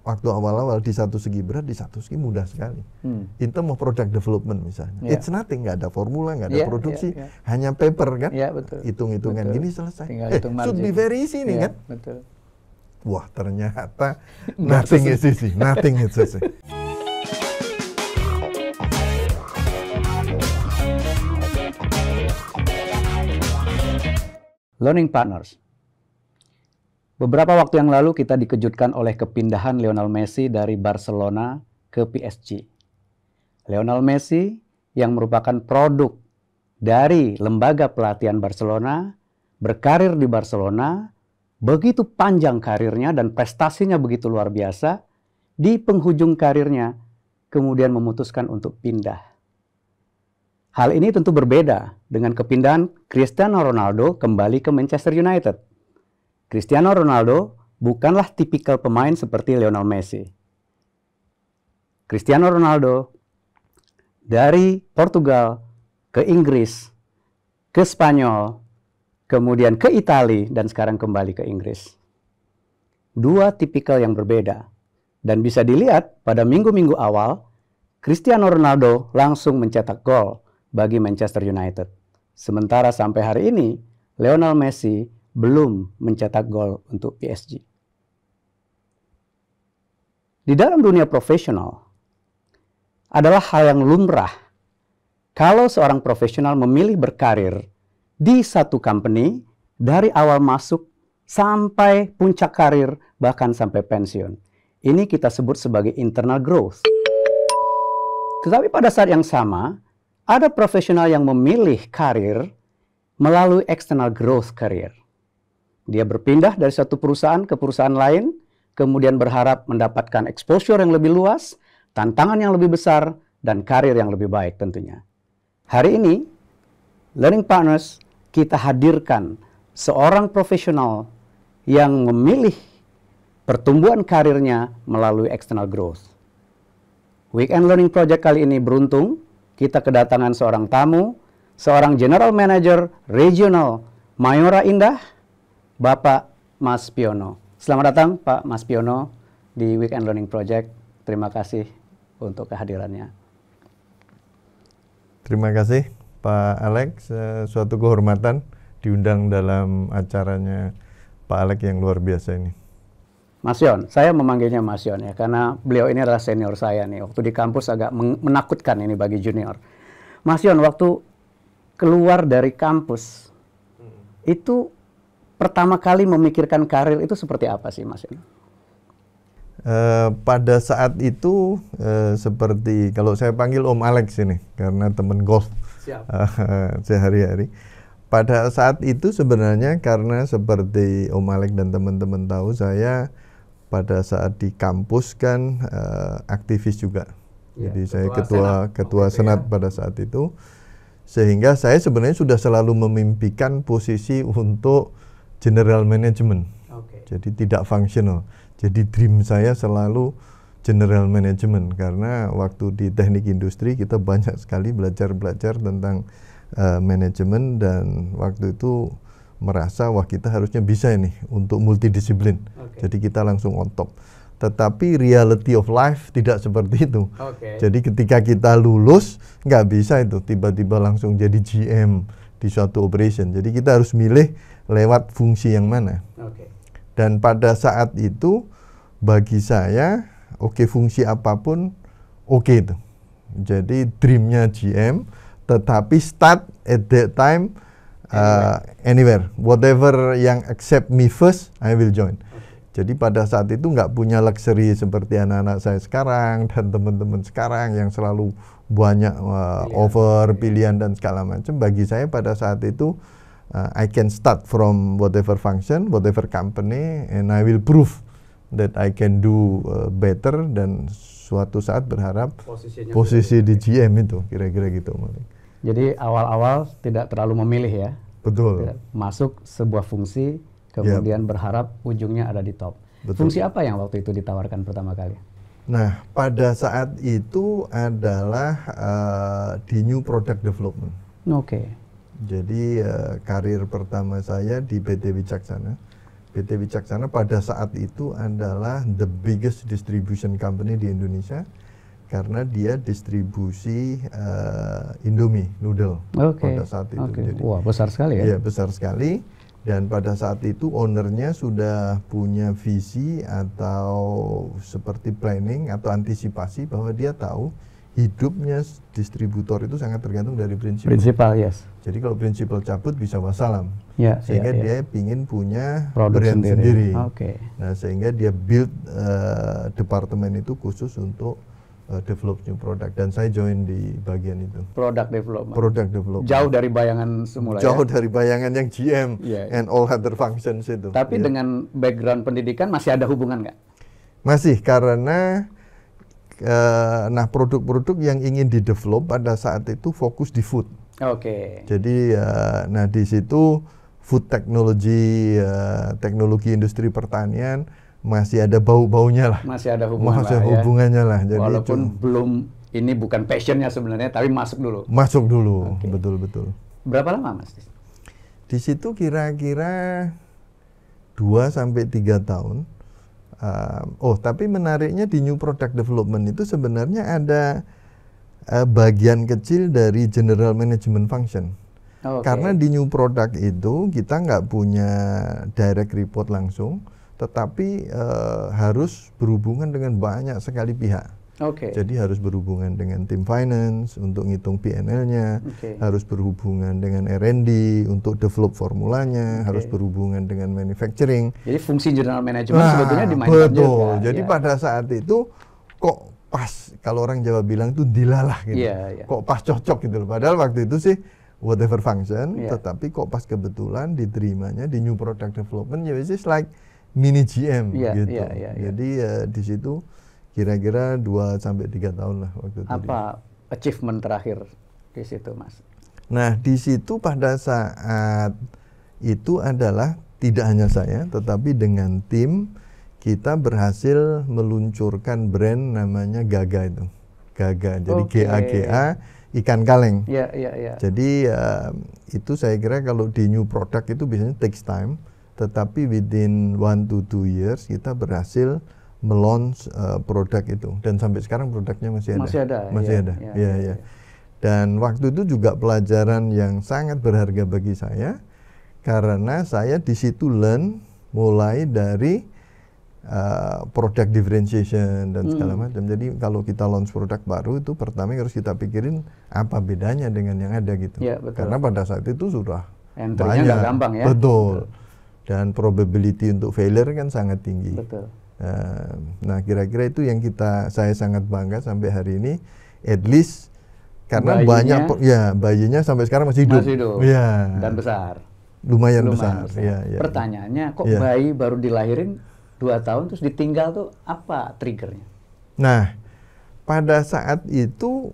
waktu awal-awal di satu segi berat, di satu segi mudah sekali. In terms of product development misalnya, it's nothing, nggak ada formula, nggak ada produksi, hanya paper kan, hitung-hitungan gini selesai. Should be very easy nih kan. Betul. Wah ternyata nothing is easy, nothing is easy. Learning Partners. Beberapa waktu yang lalu kita dikejutkan oleh kepindahan Lionel Messi dari Barcelona ke PSG. Lionel Messi yang merupakan produk dari lembaga pelatihan Barcelona, berkarir di Barcelona, begitu panjang karirnya dan prestasinya begitu luar biasa, di penghujung karirnya kemudian memutuskan untuk pindah. Hal ini tentu berbeda dengan kepindahan Cristiano Ronaldo kembali ke Manchester United. Cristiano Ronaldo bukanlah tipikal pemain seperti Lionel Messi. Cristiano Ronaldo dari Portugal ke Inggris, ke Spanyol, kemudian ke Italia, dan sekarang kembali ke Inggris. Dua tipikal yang berbeda. Dan bisa dilihat pada minggu-minggu awal, Cristiano Ronaldo langsung mencetak gol bagi Manchester United. Sementara sampai hari ini, Lionel Messi belum mencetak gol untuk PSG. Di dalam dunia profesional, adalah hal yang lumrah kalau seorang profesional memilih berkarir di satu company dari awal masuk sampai puncak karir, bahkan sampai pensiun. Ini kita sebut sebagai internal growth. Tetapi pada saat yang sama, ada profesional yang memilih karir melalui external growth career. Dia berpindah dari satu perusahaan ke perusahaan lain, kemudian berharap mendapatkan exposure yang lebih luas, tantangan yang lebih besar, dan karir yang lebih baik tentunya. Hari ini, Learning Partners, kita hadirkan seorang profesional yang memilih pertumbuhan karirnya melalui external growth. Weekend Learning Project kali ini beruntung, kita kedatangan seorang tamu, seorang General Manager Regional Mayora Indah, Bapak Mas Piono. Selamat datang Pak Mas Piono di Weekend Learning Project. Terima kasih untuk kehadirannya. Terima kasih Pak Alex, suatu kehormatan diundang dalam acaranya Pak Alex yang luar biasa ini. Mas Yon, saya memanggilnya Mas Yon ya, karena beliau ini adalah senior saya nih. Waktu di kampus agak menakutkan ini bagi junior. Mas Yon, waktu keluar dari kampus, itu pertama kali memikirkan karir itu seperti apa sih Mas Yon? Pada saat itu seperti, kalau saya panggil Om Alex ini, karena teman golf sehari-hari. Pada saat itu sebenarnya karena seperti Om Alex dan teman-teman tahu, saya pada saat di kampus kan aktivis juga. Jadi saya ketua senat pada saat itu. Sehingga saya sebenarnya sudah selalu memimpikan posisi untuk general management. Jadi tidak functional. Jadi dream saya selalu general management, karena waktu di teknik industri kita banyak sekali belajar tentang manajemen, dan waktu itu merasa wah kita harusnya bisa ini untuk multidisiplin. Jadi kita langsung on top. Tetapi reality of life tidak seperti itu. Jadi ketika kita lulus nggak bisa itu tiba-tiba langsung jadi GM di suatu operation. Jadi kita harus milih lewat fungsi yang mana. Dan pada saat itu bagi saya fungsi apapun itu. Jadi dreamnya GM, tetapi start at that time anywhere, whatever yang accept me first, I will join. Jadi pada saat itu nggak punya luxury seperti anak-anak saya sekarang dan teman-teman sekarang yang selalu banyak pilihan dan segala macam. Bagi saya pada saat itu I can start from whatever function, whatever company, and I will prove that I can do better, dan suatu saat berharap posisi di GM itu, kira-kira gitu. Jadi awal-awal tidak terlalu memilih ya. Betul. Masuk sebuah fungsi, kemudian berharap ujungnya ada di top. Betul. Fungsi apa yang waktu itu ditawarkan pertama kali? Nah, pada saat itu adalah di new product development. Jadi karir pertama saya di PT Wicaksana. PT Wicaksana pada saat itu adalah the biggest distribution company di Indonesia karena dia distribusi Indomie noodle pada saat itu. Jadi, wah, besar sekali ya? Iya, besar sekali. Dan pada saat itu ownernya sudah punya visi atau seperti planning atau antisipasi bahwa dia tahu hidupnya distributor itu sangat tergantung dari prinsipal. Prinsipal, yes. Jadi kalau prinsipal cabut bisa wassalam. Ya, sehingga dia pingin punya produk brand sendiri. Okay. Nah, sehingga dia build departemen itu khusus untuk develop new product, dan saya join di bagian itu. Product development. Product development. Jauh dari bayangan semula. Jauh dari bayangan yang GM yeah. and all other functions itu. Tapi dengan background pendidikan masih ada hubungan nggak? Masih, karena nah produk-produk yang ingin di develop pada saat itu fokus di food. Oke. Jadi nah di situ food technology, teknologi industri pertanian masih ada bau-baunya lah. Masih ada hubungan masih hubungannya lah. Jadi walaupun belum, ini bukan passionnya sebenarnya, tapi masuk dulu. Masuk dulu, betul-betul. Berapa lama, Mas? Di situ kira-kira 2-3 tahun. Tapi menariknya di new product development itu sebenarnya ada bagian kecil dari general management function. Karena di new product itu kita nggak punya direct report langsung, tetapi harus berhubungan dengan banyak sekali pihak. Jadi harus berhubungan dengan tim finance untuk ngitung P&L-nya, harus berhubungan dengan R&D untuk develop formulanya, harus berhubungan dengan manufacturing. Jadi fungsi general management sebetulnya dimainkan juga. Betul. Jadi pada saat itu kok pas, kalau orang Jawa bilang tuh dilalah gitu. Kok pas cocok gitu loh. Padahal waktu itu sih whatever function, tetapi kok pas kebetulan diterimanya di new product development, ya it's like mini GM gitu. Jadi di situ kira-kira 2-3 tahun lah waktu itu. Apa achievement terakhir di situ, Mas? Nah, di situ pada saat itu adalah tidak hanya saya, tetapi dengan tim kita berhasil meluncurkan brand namanya Gaga itu. Gaga. Jadi GAGA, ikan kaleng. Jadi itu saya kira kalau di new product itu biasanya takes time. Tetapi within 1-2 years kita berhasil melaunch produk itu, dan sampai sekarang produknya masih ada. Masih ada. Dan waktu itu juga pelajaran yang sangat berharga bagi saya, karena saya di situ learn mulai dari product differentiation dan segala macam. Jadi kalau kita launch produk baru itu pertama harus kita pikirin apa bedanya dengan yang ada gitu. Karena pada saat itu sudah entry-nya nggak gampang ya. Betul. Dan probability untuk failure kan sangat tinggi. Nah, kira-kira itu yang saya sangat bangga sampai hari ini, at least karena bayinya sampai sekarang masih hidup. Dan besar. Lumayan besar. Pertanyaannya, kok bayi baru dilahirin 2 tahun terus ditinggal tuh, apa triggernya? Nah, pada saat itu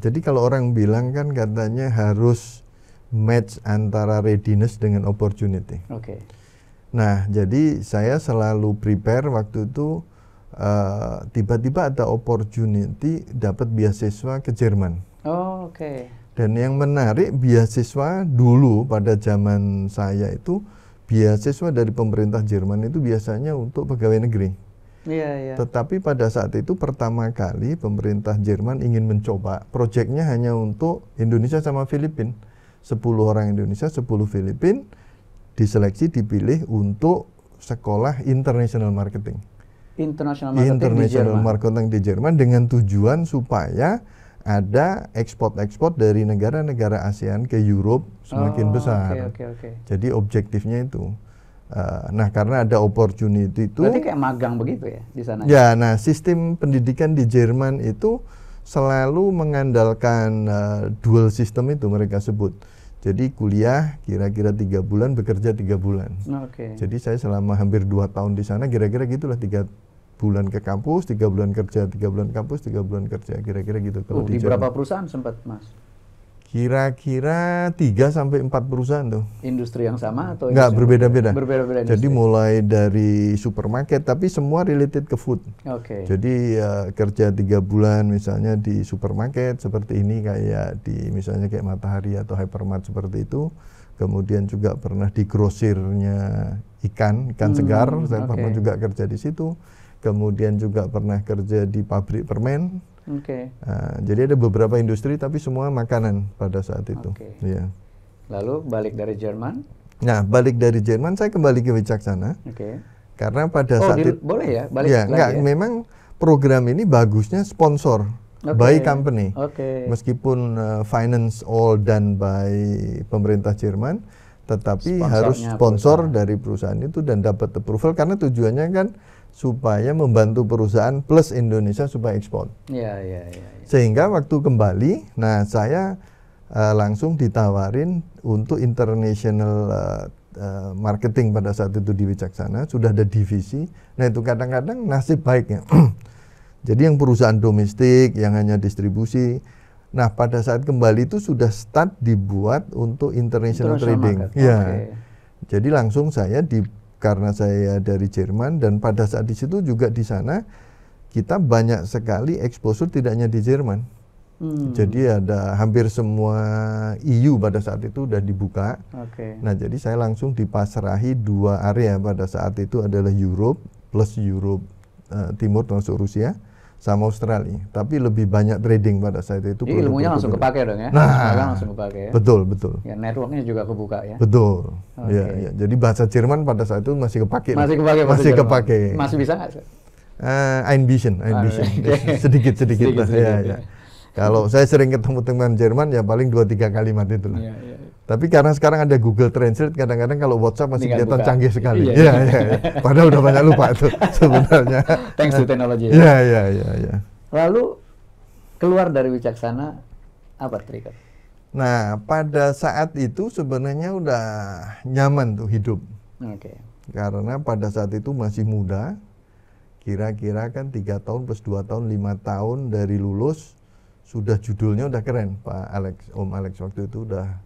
jadi kalau orang bilang kan katanya harus match antara readiness dengan opportunity. Nah, jadi saya selalu prepare waktu itu, tiba-tiba ada opportunity dapat beasiswa ke Jerman. Dan yang menarik, beasiswa dulu pada zaman saya itu, beasiswa dari pemerintah Jerman itu biasanya untuk pegawai negeri. Tetapi pada saat itu pertama kali pemerintah Jerman ingin mencoba, proyeknya hanya untuk Indonesia sama Filipina. 10 orang Indonesia, 10 Filipina diseleksi, dipilih untuk sekolah international marketing. International marketing di Jerman dengan tujuan supaya ada ekspor dari negara-negara ASEAN ke Europe semakin besar. Jadi objektifnya itu. Nah, karena ada opportunity itu. Berarti kayak magang begitu ya di sana? Ya, nah sistem pendidikan di Jerman itu selalu mengandalkan dual system itu mereka sebut. Jadi kuliah kira-kira 3 bulan, bekerja 3 bulan. Jadi saya selama hampir 2 tahun di sana, kira-kira gitulah, 3 bulan ke kampus, 3 bulan kerja, 3 bulan kampus, 3 bulan kerja, kira-kira gitu. Kalau di berapa perusahaan sempat, Mas? Kira-kira 3-4 perusahaan tuh. Industri yang sama atau? Enggak, berbeda-beda. Berbeda-beda. Jadi mulai dari supermarket, tapi semua related ke food. Jadi kerja 3 bulan misalnya di supermarket seperti ini, kayak di misalnya kayak Matahari atau Hypermart seperti itu. kemudian juga pernah di grosirnya ikan segar, saya pernah juga kerja di situ. Kemudian juga pernah kerja di pabrik permen. Jadi ada beberapa industri, tapi semua makanan pada saat itu. Ya. Lalu balik dari Jerman? Nah, balik dari Jerman saya kembali ke Wicaksana. Karena pada saat itu boleh ya, balik ya, enggak, memang program ini bagusnya sponsor by company. Meskipun finance all done by pemerintah Jerman, tetapi harus sponsor dari perusahaan itu dan dapat approval, karena tujuannya kan supaya membantu perusahaan plus Indonesia supaya ekspor. Sehingga waktu kembali, nah saya langsung ditawarin untuk international marketing pada saat itu di Wicaksana, sudah ada divisi. Nah itu kadang-kadang nasib baiknya. Jadi yang perusahaan domestik, yang hanya distribusi. Nah pada saat kembali itu sudah start dibuat untuk international trading. Jadi langsung saya karena saya dari Jerman, dan pada saat di situ juga di sana kita banyak sekali exposure tidak hanya di Jerman. Jadi ada hampir semua EU pada saat itu udah dibuka. Nah jadi saya langsung dipasrahi 2 area pada saat itu, adalah Europe plus Europe Timur termasuk Rusia, sama Australia. Tapi lebih banyak trading pada saat itu. Jadi ilmunya langsung kepake dong ya? Langsung kepake ya? Betul. Ya, networknya juga kebuka ya? Betul. Ya. Jadi bahasa Jerman pada saat itu masih kepake. Masih kepake. Masih bisa nggak? Einbischen. Sedikit lah. Ya. Kalau saya sering ketemu teman Jerman, ya paling 2-3 kalimat itu lah. Tapi karena sekarang ada Google Translate, kadang-kadang kalau WhatsApp masih kelihatan canggih sekali. Iya. Padahal udah banyak lupa itu sebenarnya. Thanks to technology. Iya. Lalu keluar dari Wicaksana, apa trigger? Nah, pada saat itu sebenarnya udah nyaman tuh hidup. Karena pada saat itu masih muda, kira-kira kan 3 tahun plus 2 tahun, 5 tahun dari lulus, sudah judulnya udah keren, Pak Alex, Om Alex waktu itu udah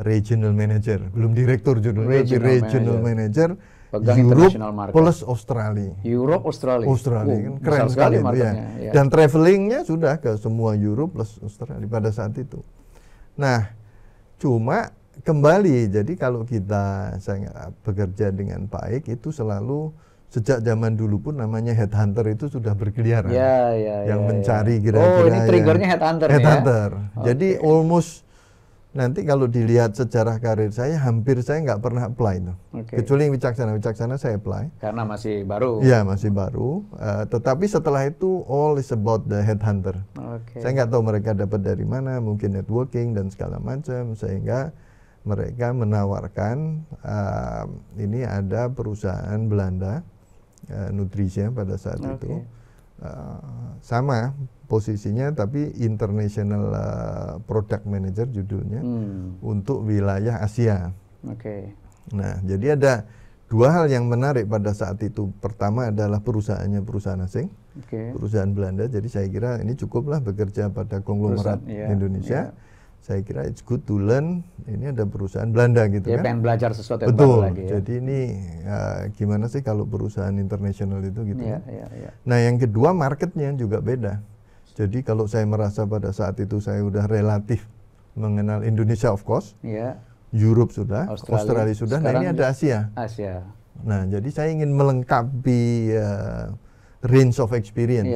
regional manager, belum direktur judulnya, regional manager Europe plus Australia. Australia kan keren sekali itu ya. Dan travelingnya sudah ke semua Europe plus Australia pada saat itu. Nah, cuma kembali, jadi kalau saya bekerja dengan baik itu selalu, sejak zaman dulu pun namanya headhunter itu sudah berkeliaran. Yang mencari kira-kira. Ini triggernya headhunter. Jadi almost, nanti kalau dilihat sejarah karir saya, hampir saya nggak pernah apply tuh. Kecuali yang Wicaksana saya apply. Karena masih baru. Iya, masih baru. Tetapi setelah itu all is about the headhunter. Saya nggak tahu mereka dapat dari mana, mungkin networking dan segala macam, sehingga mereka menawarkan, ini ada perusahaan Belanda, Nutrisia pada saat itu, sama posisinya tapi international product manager judulnya, untuk wilayah Asia. Nah, jadi ada 2 hal yang menarik pada saat itu. Pertama adalah perusahaannya perusahaan asing, perusahaan Belanda. Jadi saya kira ini cukuplah bekerja pada konglomerat Indonesia. Saya kira it's good to learn, ini ada perusahaan Belanda gitu kan. Pengen belajar sesuatu yang baru lagi ya. Jadi ini gimana sih kalau perusahaan internasional itu gitu kan. Nah yang kedua, marketnya juga beda. Jadi kalau saya merasa pada saat itu saya udah relatif mengenal Indonesia of course, Europe sudah, Australia sudah, nah ini ada Asia. Nah jadi saya ingin melengkapi range of experience.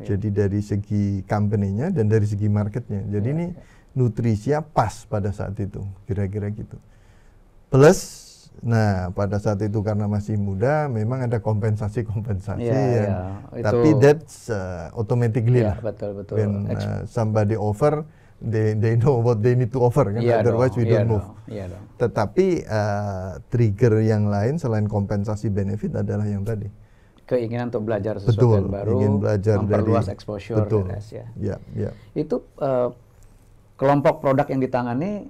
Jadi dari segi company-nya dan dari segi marketnya. Jadi ini Nutrisia pas pada saat itu, kira-kira gitu. Plus, nah pada saat itu karena masih muda, memang ada kompensasi-kompensasi tapi that's automatically lah. Betul. When somebody offer, they know what they need to offer kan, otherwise we don't move. Tetapi trigger yang lain selain kompensasi benefit adalah yang tadi. Keinginan untuk belajar sesuatu yang baru, ingin belajar memperluas exposure dari Asia. Itu kelompok produk yang ditangani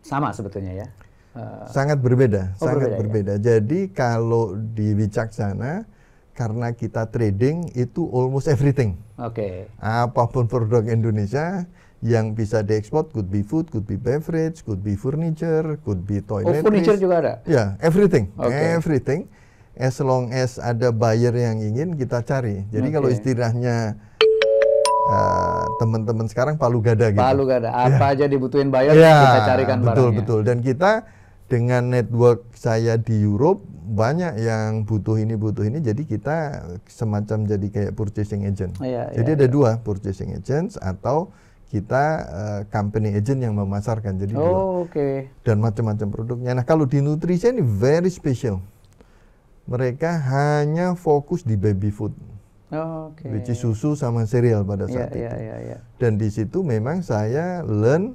sama sebetulnya ya? Sangat berbeda, sangat berbeda. Jadi kalau di Wicaksana, karena kita trading itu almost everything. Apapun produk Indonesia yang bisa diekspor, could be food, could be beverage, could be furniture, could be toiletries. Furniture juga ada? Ya, everything, everything. As long as ada buyer yang ingin, kita cari. Jadi kalau istilahnya teman-teman sekarang palu gada gitu. Palu gada, apa aja dibutuhin buyer Ya, kita carikan betul barangnya. betul. Dan kita dengan network saya di Europe banyak yang butuh ini, jadi kita semacam jadi kayak purchasing agent. Jadi ada dua, purchasing agents atau kita company agent yang memasarkan. Jadi dua. Dan macam-macam produknya. Nah, kalau di nutrisi ini very special. Mereka hanya fokus di baby food. Which is susu sama cereal pada saat itu. Dan di situ memang saya learn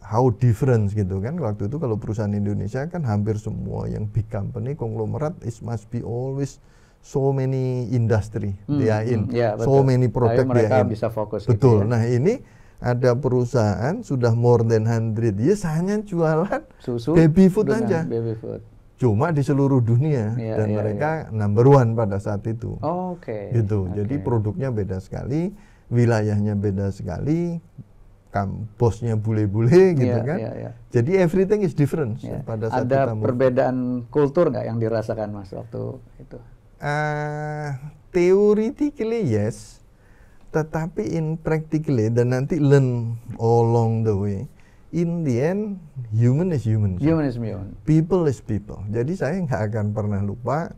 how different gitu kan. Waktu itu kalau perusahaan Indonesia kan hampir semua yang big company, konglomerat, it must be always so many industry they are in, so many product they are in. Bisa fokus. Betul. Gitu ya. Nah, ini ada perusahaan sudah more than 100 years hanya jualan susu baby food aja. Baby food. Cuma di seluruh dunia dan mereka number one pada saat itu. Gitu. Jadi produknya beda sekali, wilayahnya beda sekali, bosnya bule-bule gitu kan. Jadi everything is different pada saat ada kita perbedaan kultur nggak yang dirasakan Mas waktu itu? Theoretically yes, tetapi in practically dan nanti learn along the way. In the end, human is human. Human is human. People is people. Jadi saya nggak akan pernah lupa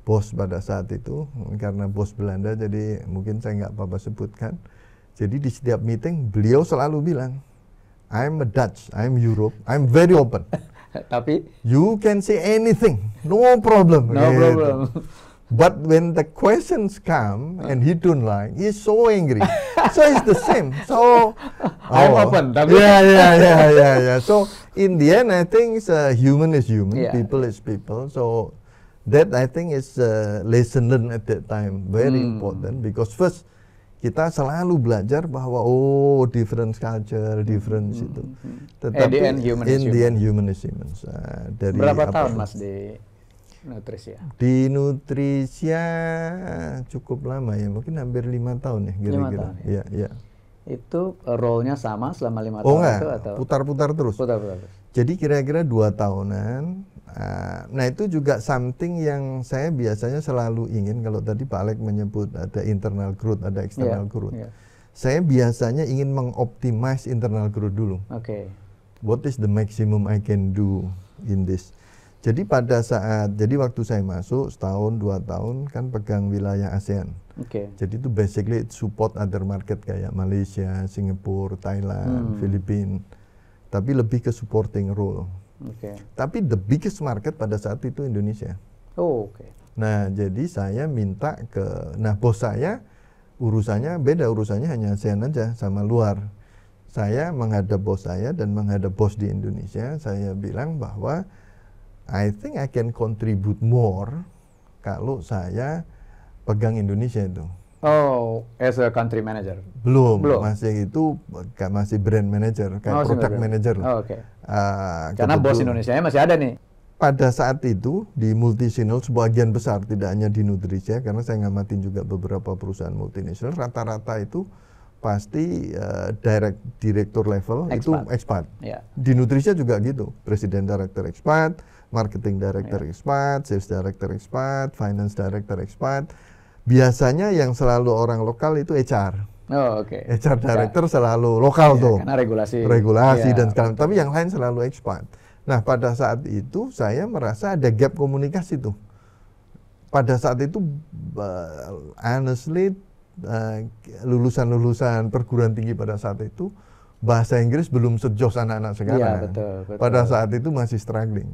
bos pada saat itu, karena bos Belanda, jadi mungkin saya nggak apa-apa sebutkan. Jadi di setiap meeting beliau selalu bilang, I'm a Dutch, I'm Europe, I'm very open. Tapi you can say anything, no problem. No problem. But when the questions come and he don't like, he's so angry. So it's the same. So I'm open. Yeah. So in the end, I think human is human, people is people. So that I think is a lesson learned at that time, very important, because first kita selalu belajar bahwa different culture, different itu. Tetapi in the end human is human. Dari berapa tahun Mas di Nutrisia? Di Nutrisia cukup lama ya, mungkin hampir 5 tahun ya kira-kira. Iya. Itu role-nya sama selama 5 tahun itu atau putar-putar terus? Putar-putar terus. Jadi kira-kira 2 tahunan. Nah itu juga something yang saya biasanya selalu ingin. Kalau tadi Pak Alex menyebut ada internal growth, ada external growth. Saya biasanya ingin mengoptimize internal growth dulu. What is the maximum I can do in this? Jadi jadi waktu saya masuk setahun 2 tahun kan pegang wilayah ASEAN. Jadi itu basically support other market kayak Malaysia, Singapura, Thailand, Filipina. Tapi lebih ke supporting role. Tapi the biggest market pada saat itu Indonesia. Nah, jadi saya minta bos saya urusannya beda, urusannya hanya ASEAN aja sama luar. Saya menghadap bos saya dan menghadap bos di Indonesia, saya bilang bahwa I think I can contribute more kalau saya pegang Indonesia itu. As a country manager? Belum. Masih brand manager, kayak product manager. Karena bos Indonesia masih ada nih. Pada saat itu di multinational sebagian besar, tidak hanya di Nutrisia, karena saya ngamatin juga beberapa perusahaan multinational, rata-rata itu pasti direktur level itu expat. Di Nutrisia juga gitu, presiden director expat, marketing director expat, sales director expat, finance director expat. Biasanya yang selalu orang lokal itu HR. HR director selalu lokal tuh. Karena regulasi dan segala. Tapi yang lain selalu expat. Nah, pada saat itu saya merasa ada gap komunikasi tuh. Pada saat itu honestly lulusan perguruan tinggi pada saat itu bahasa Inggris belum sejos anak-anak sekarang. Betul. Pada saat itu masih struggling.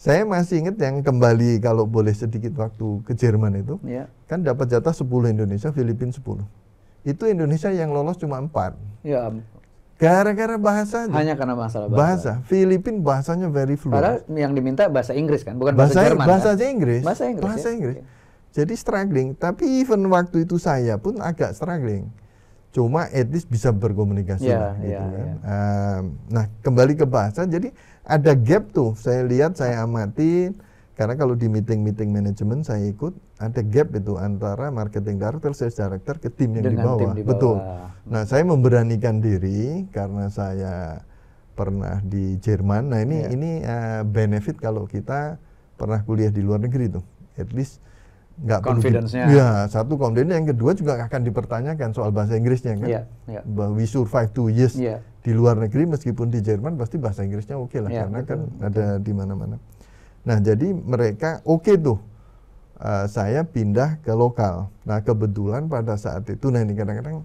Saya masih ingat yang kembali kalau boleh sedikit waktu ke Jerman itu, kan dapat jatah 10 Indonesia, Filipina 10. Itu Indonesia yang lolos cuma 4. Gara-gara bahasa aja. Hanya karena masalah bahasa. Filipina bahasanya very fluent. Padahal yang diminta bahasa Inggris kan, bukan bahasa Jerman. Bahasa Inggris. Bahasa Inggris. Jadi struggling, tapi even waktu itu saya pun agak struggling. Cuma at least bisa berkomunikasi kan. Nah, kembali ke bahasa, jadi ada gap tuh. Saya lihat, saya amati, karena kalau di meeting manajemen saya ikut, ada gap itu antara marketing director, sales director ke tim yang di bawah. Betul. Nah, saya memberanikan diri karena saya pernah di Jerman. Nah, ini benefit kalau kita pernah kuliah di luar negeri tuh. At least nggak confidence-nya. Ya, satu confidence, yang kedua juga akan dipertanyakan soal bahasa Inggrisnya kan. Bahwa we survive 2 years di luar negeri, meskipun di Jerman pasti bahasa Inggrisnya oke lah, karena betul, kan ada di mana-mana. Nah, jadi mereka oke tuh. Saya pindah ke lokal. Nah, kebetulan pada saat itu, nah ini kadang-kadang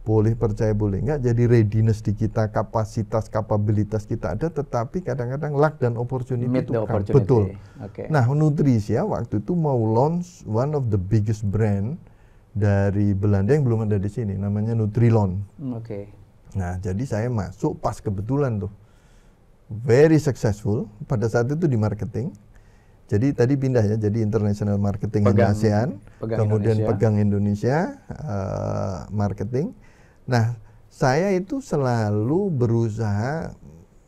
boleh percaya boleh enggak, jadi readiness di kita, kapasitas, kapabilitas kita ada, tetapi kadang-kadang luck dan opportunity itu kan. Betul. Nah, Nutrisia waktu itu mau launch one of the biggest brand dari Belanda yang belum ada di sini, namanya Nutrilon. Nah, jadi saya masuk pas kebetulan tuh. Very successful pada saat itu di marketing. Jadi tadi pindah ya, jadi international marketing ASEAN, kemudian Indonesia. Pegang Indonesia marketing. Nah, saya itu selalu berusaha,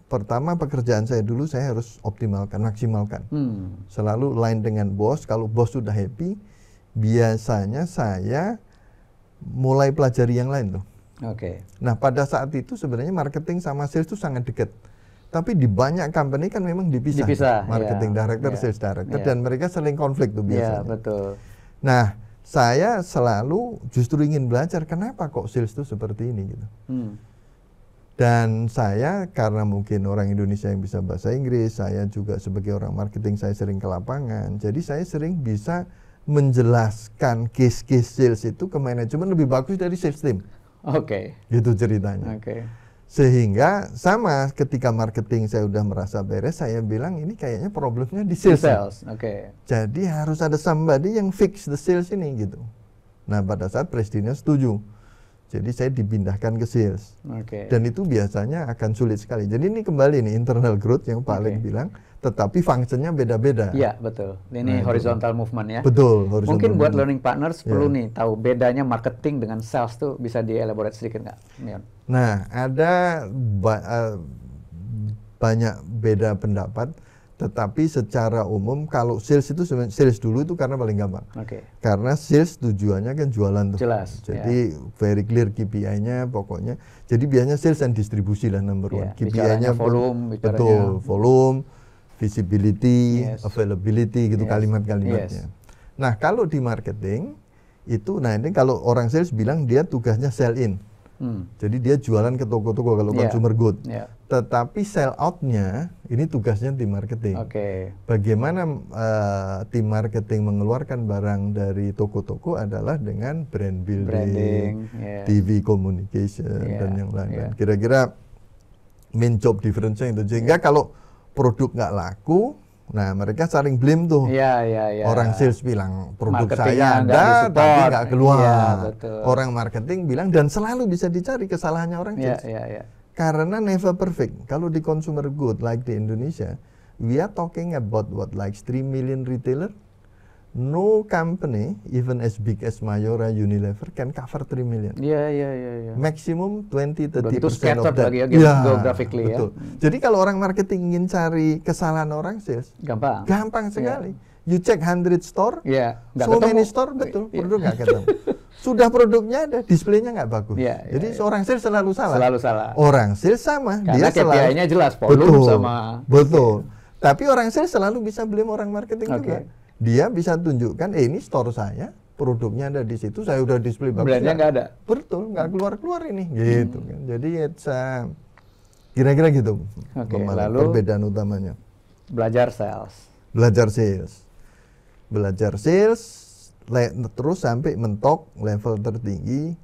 pertama pekerjaan saya dulu saya harus optimalkan, maksimalkan. Selalu line dengan bos, kalau bos sudah happy, biasanya saya mulai pelajari yang lain tuh. Nah, pada saat itu sebenarnya marketing sama sales itu sangat dekat. Tapi di banyak company kan memang dipisah marketing director, sales director, dan mereka sering konflik tuh biasanya. Betul. Nah, saya selalu justru ingin belajar kenapa kok sales itu seperti ini gitu. Dan saya karena mungkin orang Indonesia yang bisa bahasa Inggris, saya juga sebagai orang marketing saya sering ke lapangan, jadi saya sering bisa menjelaskan case-case sales itu ke manajemen lebih bagus dari sales team. Gitu ceritanya. Sehingga sama ketika marketing saya udah merasa beres, saya bilang ini kayaknya problemnya di sales. Jadi harus ada somebody yang fix the sales ini gitu. Nah, pada saat presidennya setuju, jadi saya dipindahkan ke sales. Dan itu biasanya akan sulit sekali. Jadi ini kembali nih internal growth yang paling bilang, tetapi fungsinya beda-beda. Iya, betul. Ini horizontal movement ya. Betul. Mungkin buat learning partners perlu nih tahu bedanya marketing dengan sales tuh, bisa di-elaborate sedikit nggak, Mion? Nah, ada banyak beda pendapat, tetapi secara umum kalau sales itu sales dulu itu karena paling gampang. Karena sales tujuannya kan jualan tuh. Jelas. Jadi very clear KPI-nya pokoknya. Jadi biasanya sales dan distribusi lah number one. KPI-nya volume, betul, volume, visibility, availability gitu kalimat-kalimatnya. Nah, kalau di marketing itu, nah ini kalau orang sales bilang dia tugasnya sell in. Jadi dia jualan ke toko-toko kalau consumer good. Tetapi sell out-nya ini tugasnya tim marketing. Bagaimana tim marketing mengeluarkan barang dari toko-toko adalah dengan brand building, TV communication dan yang lain. Kira-kira main job difference-nya itu. Sehingga kalau produk nggak laku, nah mereka saling blame tuh. Orang sales bilang produk saya ada tapi nggak keluar. Orang marketing bilang, dan selalu bisa dicari kesalahannya orang sales. Karena never perfect. Kalau di consumer good like di Indonesia, we are talking about what, like 3 million retailer. No company, even as big as Mayora, Unilever, can cover 3 million. Maximum 20-30% of that. Geographically betul. Jadi kalau orang marketing ingin cari kesalahan orang sales, gampang sekali. You check 100 store, so many store, betul, produk nggak ketemu. Sudah produknya ada, displaynya nggak bagus. Jadi seorang sales selalu salah. Orang sales sama, karena KPI-nya jelas, volume sama. Betul. Tapi orang sales selalu bisa blame orang marketing juga. Dia bisa tunjukkan, ini store saya, produknya ada di situ, saya udah display bagus. Brandnya nggak ada. Betul, nggak keluar ini, gitu kan. Jadi kira-kira gitu. Lalu perbedaan utamanya. Belajar sales, terus sampai mentok level tertinggi.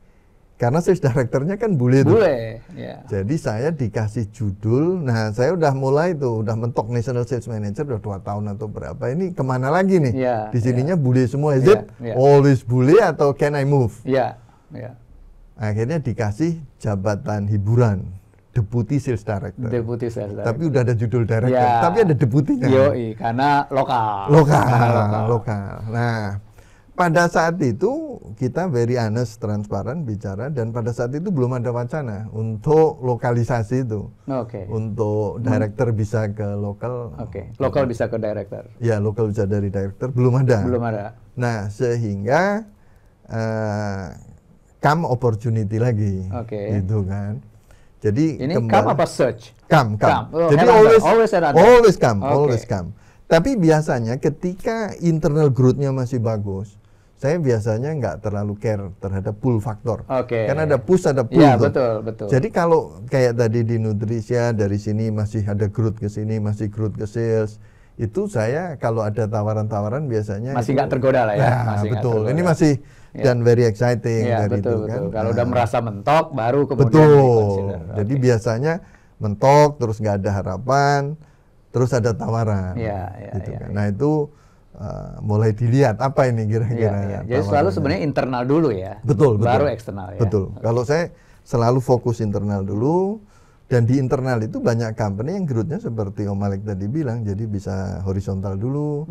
Karena sales directornya kan bule tuh. Jadi saya dikasih judul, nah saya udah mulai tuh, udah mentok National Sales Manager udah 2 tahun atau berapa. Ini kemana lagi nih? Di sininya bule semua. Is it always bule atau can I move? Akhirnya dikasih jabatan hiburan, Deputy Sales Director. Tapi udah ada judul director, tapi ada deputinya. Karena lokal. Nah, pada saat itu kita very honest, transparan bicara, dan pada saat itu belum ada wacana untuk lokalisasi itu. Untuk director bisa ke lokal. Lokal bisa ke director. Ya, lokal bisa dari director, belum ada. Nah, sehingga come opportunity lagi. Gitu kan. Jadi ini come apa search? Come. Oh, jadi always come. Tapi biasanya ketika internal growth-nya masih bagus, saya biasanya nggak terlalu care terhadap pull faktor. Karena ada push, ada pull. Ya, betul. Jadi kalau kayak tadi di Nutrisia, dari sini masih ada growth ke sini, masih growth ke sales, itu saya kalau ada tawaran-tawaran biasanya masih nggak tergoda lah ya. Nah, masih betul. Ini masih dan very exciting dari betul, itu kan. Kalau udah merasa mentok, baru kemudian betul. Jadi biasanya mentok, terus nggak ada harapan, terus ada tawaran. Gitu kan. Nah itu mulai dilihat apa ini kira-kira. Jadi selalu sebenarnya internal dulu ya. Betul. Baru eksternal ya. Betul. Kalau saya selalu fokus internal dulu, dan di internal itu banyak company yang growth-nya seperti Om Alex tadi bilang, jadi bisa horizontal dulu,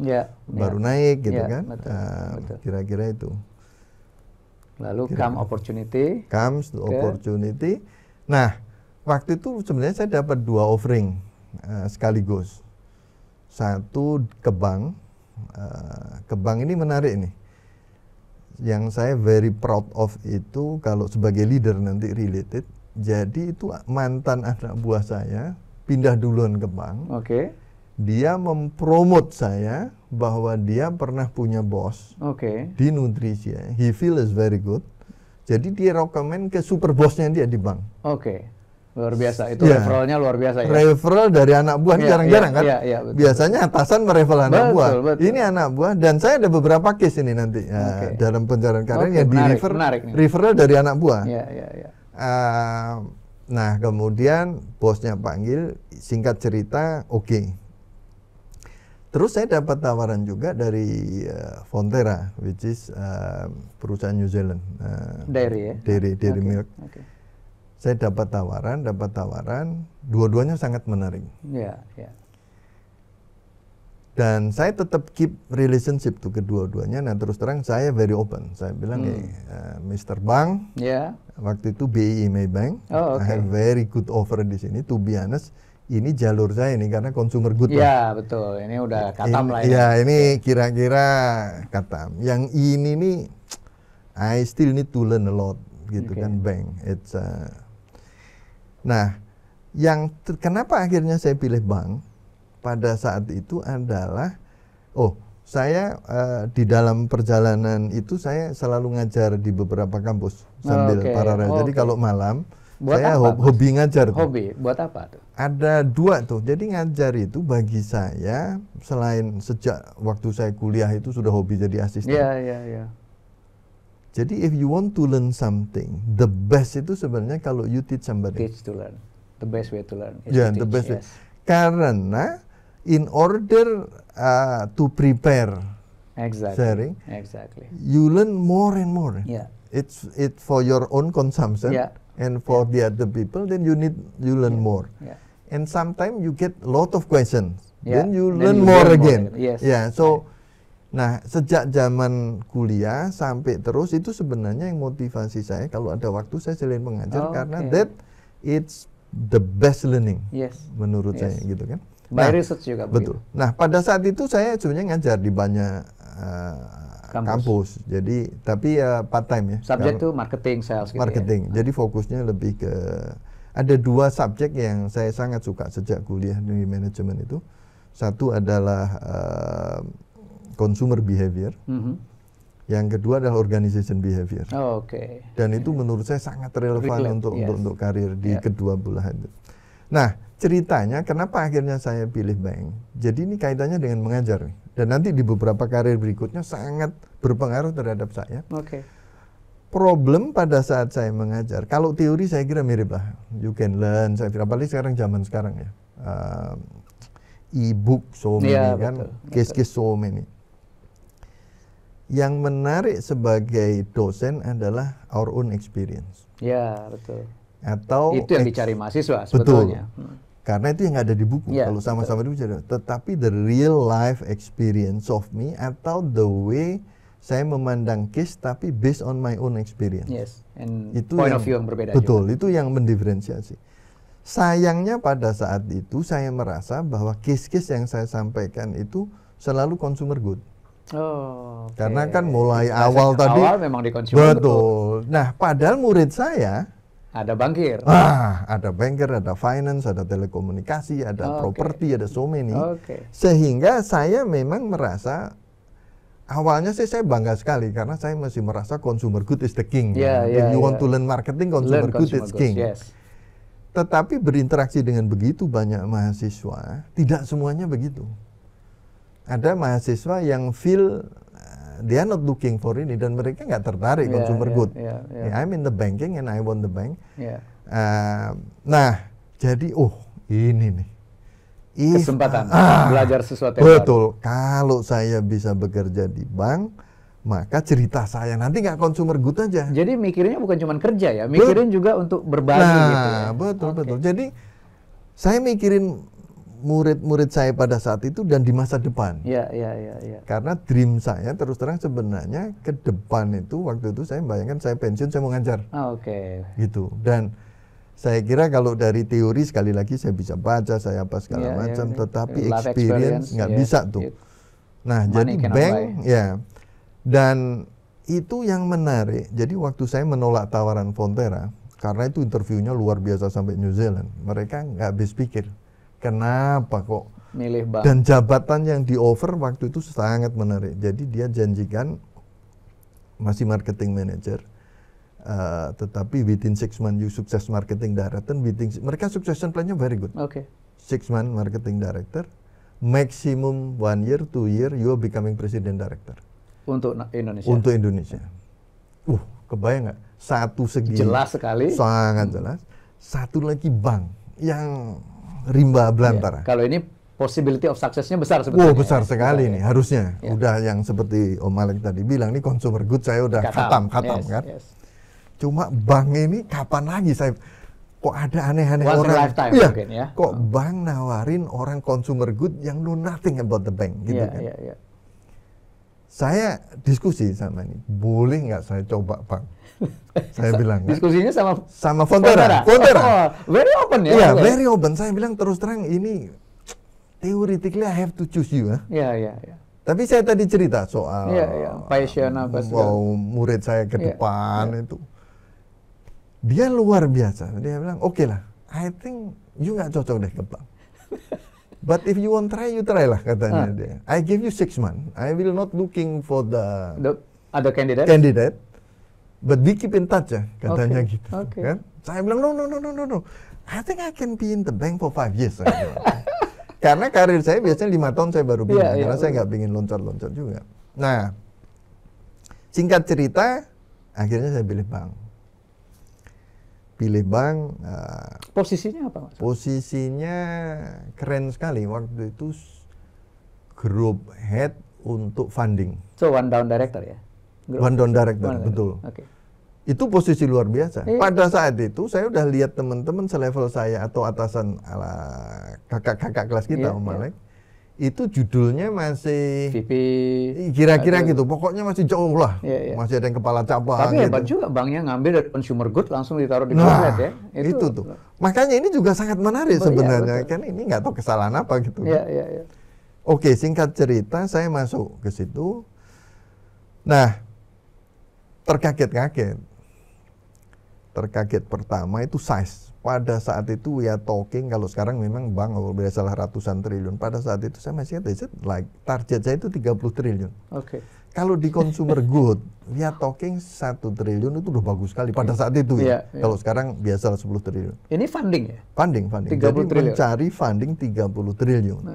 baru naik gitu kan. Betul. Kira-kira itu. Lalu comes opportunity. Nah, waktu itu sebenarnya saya dapat 2 offering sekaligus. Satu ke bank. Ke bank ini menarik nih. Yang saya very proud of itu kalau sebagai leader nanti related. Jadi itu mantan anak buah saya pindah duluan ke bank. Dia mempromot saya bahwa dia pernah punya bos di Nutrisia. He feel is very good. Jadi dia rekomend ke super bosnya dia di bank. Luar biasa. Itu referralnya luar biasa ya. Referral dari anak buah jarang-jarang kan. Betul. Biasanya atasan mereferral anak buah. Ini anak buah dan saya ada beberapa case ini nanti dalam pencarian karir yang di referral dari anak buah. Nah kemudian bosnya panggil, singkat cerita terus saya dapat tawaran juga dari Fonterra, which is perusahaan New Zealand, dairy milk. Saya dapat tawaran, dua-duanya sangat menarik. Dan saya tetap keep relationship tuh kedua-duanya. Nah terus terang saya very open. Saya bilang Mr. Bang, waktu itu BI Maybank, I have very good offer di sini. To be honest, ini jalur saya nih karena consumer good. Betul. Ini udah katam lah ya. Ini kira-kira katam. Yang ini nih, I still need to learn a lot, gitu kan bank. It's nah, kenapa akhirnya saya pilih bank? Pada saat itu adalah, saya di dalam perjalanan itu saya selalu ngajar di beberapa kampus sambil paralel. Jadi kalau malam saya hobi ngajar. Hobi buat apa tuh? Ada 2 tuh. Jadi ngajar itu bagi saya selain sejak waktu saya kuliah itu sudah hobi jadi asisten. Jadi if you want to learn something, the best itu sebenarnya kalau you teach somebody. Teach to learn. The best way to learn is to teach. The best way. Karena in order to prepare sharing, you learn more and more. It's for your own consumption and for the other people. Then you learn more. And sometimes you get a lot of questions. Then you learn more again. Nah sejak zaman kuliah sampai terus itu sebenarnya yang motivasi saya kalau ada waktu saya selain mengajar karena that it's the best learning menurut saya gitu kan. Research juga betul. Nah pada saat itu saya sebenarnya ngajar di banyak kampus. Jadi tapi part time ya. Subjek tuh marketing, sales. Marketing. Jadi fokusnya lebih ke ada 2 subjek yang saya sangat suka sejak kuliah di manajemen itu. Satu adalah consumer behavior. Yang kedua adalah organization behavior. Dan itu menurut saya sangat relevan untuk karir di kedua belahan itu. Nah, ceritanya kenapa akhirnya saya pilih bank. Jadi ini kaitannya dengan mengajar. Dan nanti di beberapa karir berikutnya sangat berpengaruh terhadap saya. Problem pada saat saya mengajar, kalau teori saya kira mirip lah. You can learn, saya kira apalagi sekarang zaman sekarang ya. E-book so many kan, case-case so many. Yang menarik sebagai dosen adalah our own experience. Betul. Atau itu yang dicari mahasiswa sebetulnya. Karena itu yang ada di buku. Kalau sama-sama itu tetapi the real life experience of me atau the way saya memandang case tapi based on my own experience. And itu point of view yang berbeda juga. Itu yang Hmm. mendiferensiasi. Sayangnya pada saat itu saya merasa bahwa case-case yang saya sampaikan itu selalu consumer good. Oh, okay. Karena kan mulai awal tadi awal memang di consumer betul. Nah, padahal murid saya Ada bankir. Ada banker, ada finance, ada telekomunikasi, ada properti, ada so many. Sehingga saya memang merasa awalnya sih saya bangga sekali karena saya masih merasa consumer good is the king. If you want to learn marketing, consumer good is king. Tetapi berinteraksi dengan begitu banyak mahasiswa, tidak semuanya begitu. Ada mahasiswa yang feel they are not looking for ini dan mereka nggak tertarik consumer good. I'm in the banking and I want the bank. Nah, jadi ini nih kesempatan belajar sesuatu yang betul. Kalau saya bisa bekerja di bank, maka cerita saya nanti nggak consumer good aja. Jadi mikirnya bukan cuma kerja ya, mikirin juga untuk berbagi gitu ya. Betul. Jadi saya mikirin murid-murid saya pada saat itu dan di masa depan. Karena dream saya terus terang sebenarnya ke depan itu waktu itu saya bayangkan saya pensiun saya mau ngajar. Gitu. Dan saya kira kalau dari teori sekali lagi saya bisa baca saya apa segala macam, tetapi experience nggak bisa tuh. Nah, jadi bank dan itu yang menarik. Jadi waktu saya menolak tawaran Fonterra karena itu interviewnya luar biasa sampai New Zealand, mereka nggak habis pikir. Kenapa kok milih bank? Dan jabatan yang di offer waktu itu sangat menarik. Jadi dia janjikan masih marketing manager, tetapi within 6 months you sukses marketing director. Mereka succession plan-nya very good. 6 months marketing director, maximum 1 year, 2 year you are becoming president director. Untuk Indonesia. Untuk Indonesia. Kebayang nggak? Satu segi jelas sekali. Sangat jelas. Satu lagi bank yang rimba belantara. Kalau ini possibility of success-nya besar sebetulnya. Besar sekali nih harusnya. Udah yang seperti Om Alex tadi bilang nih consumer good saya udah khatam kan. Cuma bank ini kapan lagi saya kok ada aneh-aneh orang. Mungkin, ya. Kok bank nawarin orang consumer good yang know nothing about the bank gitu kan. Saya diskusi sama ini, boleh nggak saya coba bank? Saya bilang diskusinya sama Fonterra. Very open ya. Iya, very open. Saya bilang terus terang ini theoretically I have to choose you. Tapi saya tadi cerita soal passion apa segala. Murid saya ke depan itu. Dia luar biasa. Dia bilang, "Oke lah, I think you nggak cocok deh ke bank. But if you want try, you try lah," katanya dia. "I give you 6 months. I will not looking for the other candidate. But we keep in touch ya," katanya gitu. Kan? Saya bilang, no. I think I can be in the bank for 5 years. Karena karir saya biasanya 5 tahun saya baru pindah. Karena saya nggak ingin loncat-loncat juga. Nah, singkat cerita, akhirnya saya pilih bank. Posisinya apa, Mas? Posisinya keren sekali. Waktu itu group head untuk funding. So one down director ya? One down director, betul. Itu posisi luar biasa. Pada saat itu saya udah lihat teman-teman selevel saya atau atasan ala kakak-kakak kelas kita, Om Alex. Itu judulnya masih VP kira-kira gitu. Pokoknya masih jauh lah. Masih ada yang kepala cabang. Tapi hebat juga banknya ngambil dari consumer good langsung ditaruh di corporate ya. Itu tuh. Makanya ini juga sangat menarik sebenarnya. Kan ini nggak tahu kesalahan apa gitu. Oke, singkat cerita saya masuk ke situ. Nah, terkaget pertama itu size. Pada saat itu we are talking, kalau sekarang memang bank biasalah ratusan triliun. Pada saat itu saya masih like target saya itu 30 triliun. Kalau di consumer good, we are talking 1 triliun itu udah bagus sekali pada saat itu ya. Kalau sekarang biasalah 10 triliun. Ini funding ya? Funding. Jadi mencari funding 30 triliun.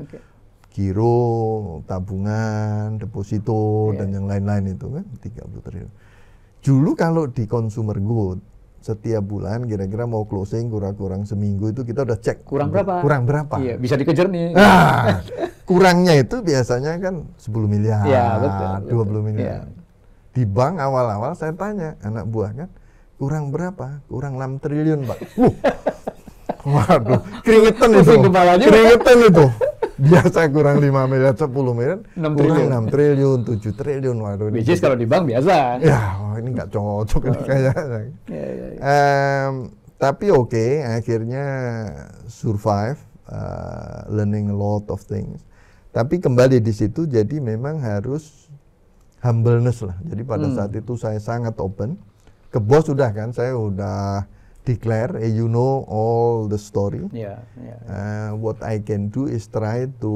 Giro, tabungan, deposito, dan yang lain-lain itu kan 30 triliun. Dulu kalau di consumer good, setiap bulan kira-kira mau closing kurang seminggu itu kita udah cek kurang berapa. Iya, bisa dikejar nih. Kurangnya itu biasanya kan 10 miliar, 20 miliar. Di bank awal-awal saya tanya anak buah kan, kurang berapa? Kurang 6 triliun, Pak. Waduh, keringetan itu. Biasa kurang 5 miliar, 10 miliar, kurang 6 triliun, 7 triliun. Waduh, which is kalau di bank biasa. Ini nggak cocok ini kayaknya. Tapi akhirnya survive, learning a lot of things. Tapi kembali di situ, jadi memang harus humbleness lah. Jadi pada saat itu saya sangat open. Ke bos sudah kan, saya udah declare, you know all the story. Yeah. What I can do is try to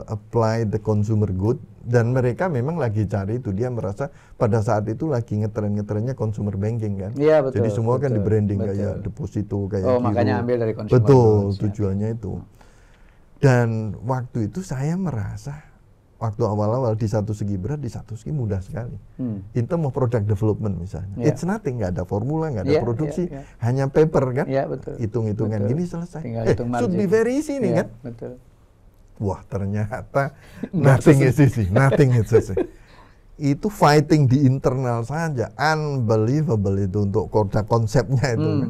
apply the consumer good. Dan mereka memang lagi cari itu, dia merasa pada saat itu lagi ngetren-ngetrennya consumer banking kan. Iya, betul. Jadi semua kan di branding betul. kayak deposito, kayak Oh, giro. makanya ambil dari consumer Betul, goods, tujuannya itu. Dan waktu itu saya merasa waktu awal-awal di satu segi berat, di satu segi mudah sekali. In terms of product development misalnya, it's nothing, nggak ada formula, nggak ada produksi, hanya paper kan, hitung-hitungan gini selesai. Should be very easy nih kan. Betul. Wah, ternyata nothing is easy, nothing is easy. Itu fighting di internal saja, unbelievable itu untuk konsepnya itu kan.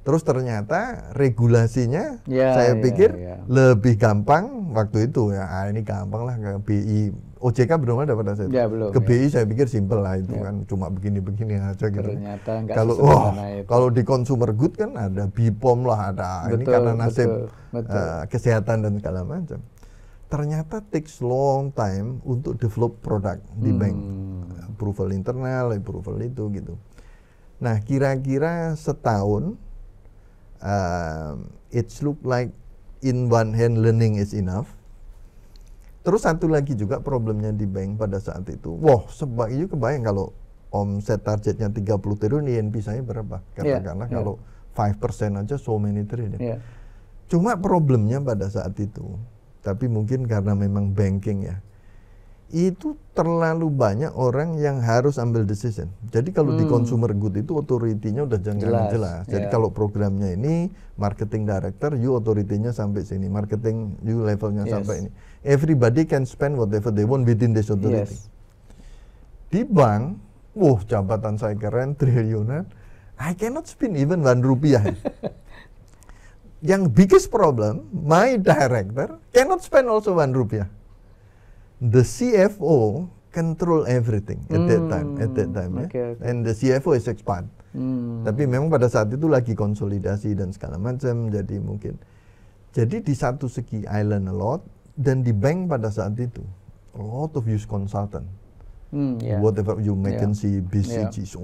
Terus ternyata regulasinya saya pikir lebih gampang waktu itu ya. Ini gampang lah, ke BI, OJK belum ada pada saat itu. Belum, ke BI saya pikir simple lah itu kan, cuma begini-begini aja gitu. Ternyata nggak kalau di consumer good kan ada BPOM lah, ada ini karena nasib kesehatan dan segala macam. Ternyata takes long time untuk develop produk di bank, approval internal, approval itu gitu. Nah, kira-kira setahun, it's look like in one hand learning is enough. Terus satu lagi juga problemnya di bank pada saat itu, sebaiknya kebayang kalau omset targetnya 30 triliun, INP saya berapa? Katakanlah kalau 5% aja so many triliun. Cuma problemnya pada saat itu, tapi mungkin karena memang banking ya, itu terlalu banyak orang yang harus ambil decision. Jadi kalau di consumer good itu authority-nya udah jelas. Jadi kalau programnya ini marketing director, you authority-nya sampai sini, marketing you levelnya sampai ini. Everybody can spend whatever they want within this authority. Di bank, jabatan saya keren, triliunan, I cannot spend even 1 rupiah. Yang biggest problem, my director cannot spend also 1 rupiah. The CFO control everything at that time ya. And the CFO is expert. Tapi memang pada saat itu lagi konsolidasi dan segala macam, jadi mungkin. Jadi di satu segi I learn a lot, dan di bank pada saat itu a lot of use consultant. Whatever you McKinsey, BCG, so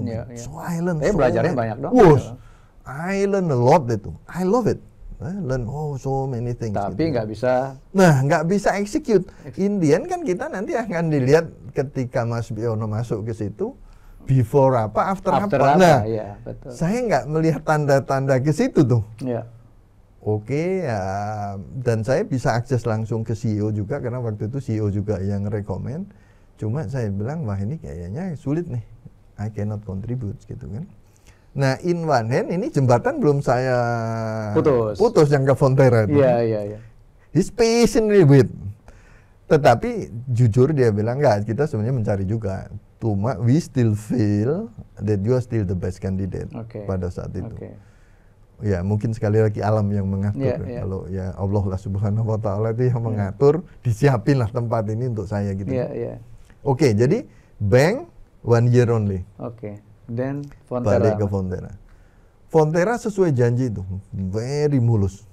I learn so belajarnya banyak dong. I learn a lot itu. I love it. Learn so many things. Tapi nggak bisa. Nah, nggak bisa execute. Indian kan kita nanti akan dilihat ketika Mas Biono masuk ke situ, before apa, after apa. Nah, betul. Saya nggak melihat tanda-tanda ke situ tuh. Oke, dan saya bisa akses langsung ke CEO juga, karena waktu itu CEO juga yang rekomend. Cuma saya bilang, wah ini kayaknya sulit nih, I cannot contribute gitu kan. Nah, in one hand ini jembatan belum saya putus yang ke Fonterra itu. Iya. He's patiently wait. Tetapi jujur dia bilang, enggak, kita sebenarnya mencari juga. Cuma we still feel that you are still the best candidate pada saat itu. Ya, mungkin sekali lagi alam yang mengatur. Kalau ya Allah lah Subhanahu wa taala itu yang mengatur, disiapin lah tempat ini untuk saya gitu. Oke, jadi bank 1 year only. Dan Fonterra. Balik ke Fonterra. Fonterra sesuai janji itu, very mulus.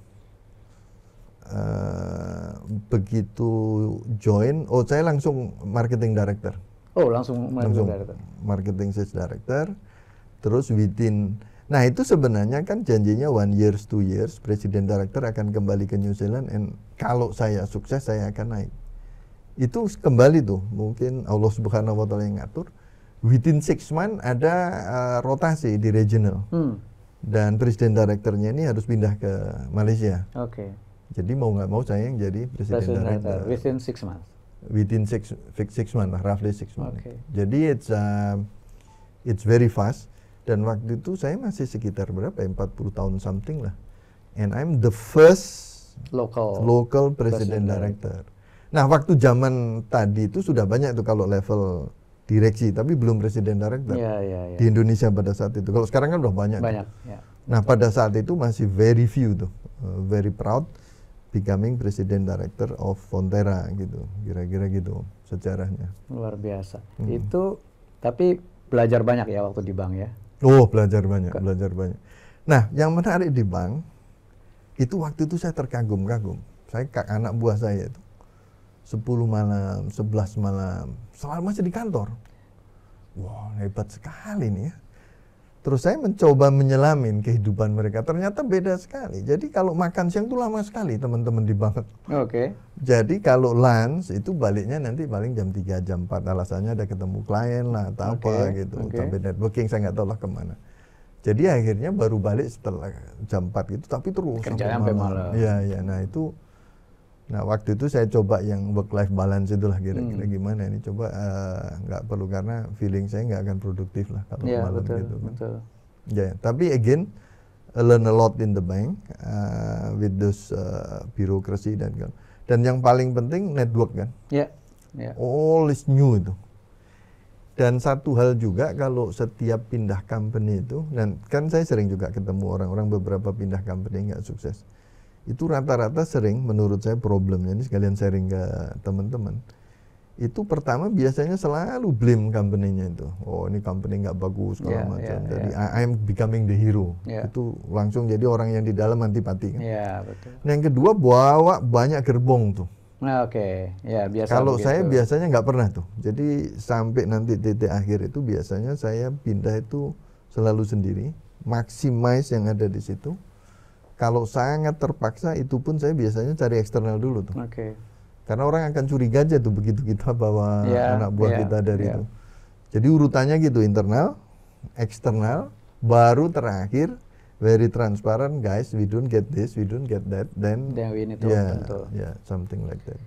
Begitu join, saya langsung marketing director. Langsung director. Marketing sales director. Terus nah itu sebenarnya kan janjinya 1 year, 2 years, presiden director akan kembali ke New Zealand, and kalau saya sukses saya akan naik. Itu kembali tuh, mungkin Allah Subhanahu wa taala yang ngatur. Within 6 months ada rotasi di regional. Dan presiden directornya ini harus pindah ke Malaysia. Jadi mau nggak mau saya yang jadi presiden director. Within 6 months. Within 6 months lah, roughly 6 months. Jadi it's very fast. Dan waktu itu saya masih sekitar berapa ya, 40 tahun something lah. And I'm the first local president director. Nah, waktu zaman tadi itu sudah banyak tuh kalau level direksi, tapi belum presiden director di Indonesia pada saat itu. Kalau sekarang kan udah banyak. Nah, pada saat itu masih very few tuh, very proud becoming president director of Fonterra gitu, kira-kira gitu sejarahnya. Luar biasa. Itu tapi belajar banyak ya waktu di bank ya. Belajar banyak. Nah, yang menarik di bank itu waktu itu saya terkagum-kagum. Saya anak buah saya itu 10 malam, 11 malam, selalu masih di kantor. Wah, hebat sekali nih ya. Terus saya mencoba menyelamin kehidupan mereka. Ternyata beda sekali. Jadi kalau makan siang itu lama sekali teman-teman di bank. Oke. Jadi kalau lunch itu baliknya nanti paling jam 3, jam 4. Alasannya ada ketemu klien lah atau apa gitu. Sampai networking saya nggak tahu lah kemana. Jadi akhirnya baru balik setelah jam 4 gitu. Tapi terus Kerjanya sampai malam. Iya. Nah waktu itu saya coba yang work life balance itulah kira-kira gimana ini, coba nggak perlu karena feeling saya nggak akan produktif lah kalau malam betul, gitu kan. Betul. Ya, tapi again I learn a lot in the bank with those bureaucracy dan yang paling penting network kan. All is new itu. Dan satu hal juga kalau setiap pindah company itu, dan kan saya sering juga ketemu orang-orang beberapa pindah company nggak sukses. Itu rata-rata sering menurut saya problemnya, ini sekalian sharing ke teman-teman. Itu pertama biasanya selalu blame company-nya itu. Oh ini company nggak bagus segala macam. Jadi I'm becoming the hero. Itu langsung jadi orang yang di dalam antipati kan. Betul. Nah, yang kedua bawa banyak gerbong tuh. Biasa. Kalau saya biasanya nggak pernah tuh. Jadi sampai nanti titik akhir itu biasanya saya pindah itu selalu sendiri, maximize yang ada di situ. Kalau sangat terpaksa itu pun saya biasanya cari eksternal dulu tuh. Karena orang akan curiga aja tuh begitu kita bawa anak buah kita dari itu. Jadi urutannya gitu, internal, eksternal, baru terakhir very transparent, guys, we don't get this, we don't get that, then we need to something like that.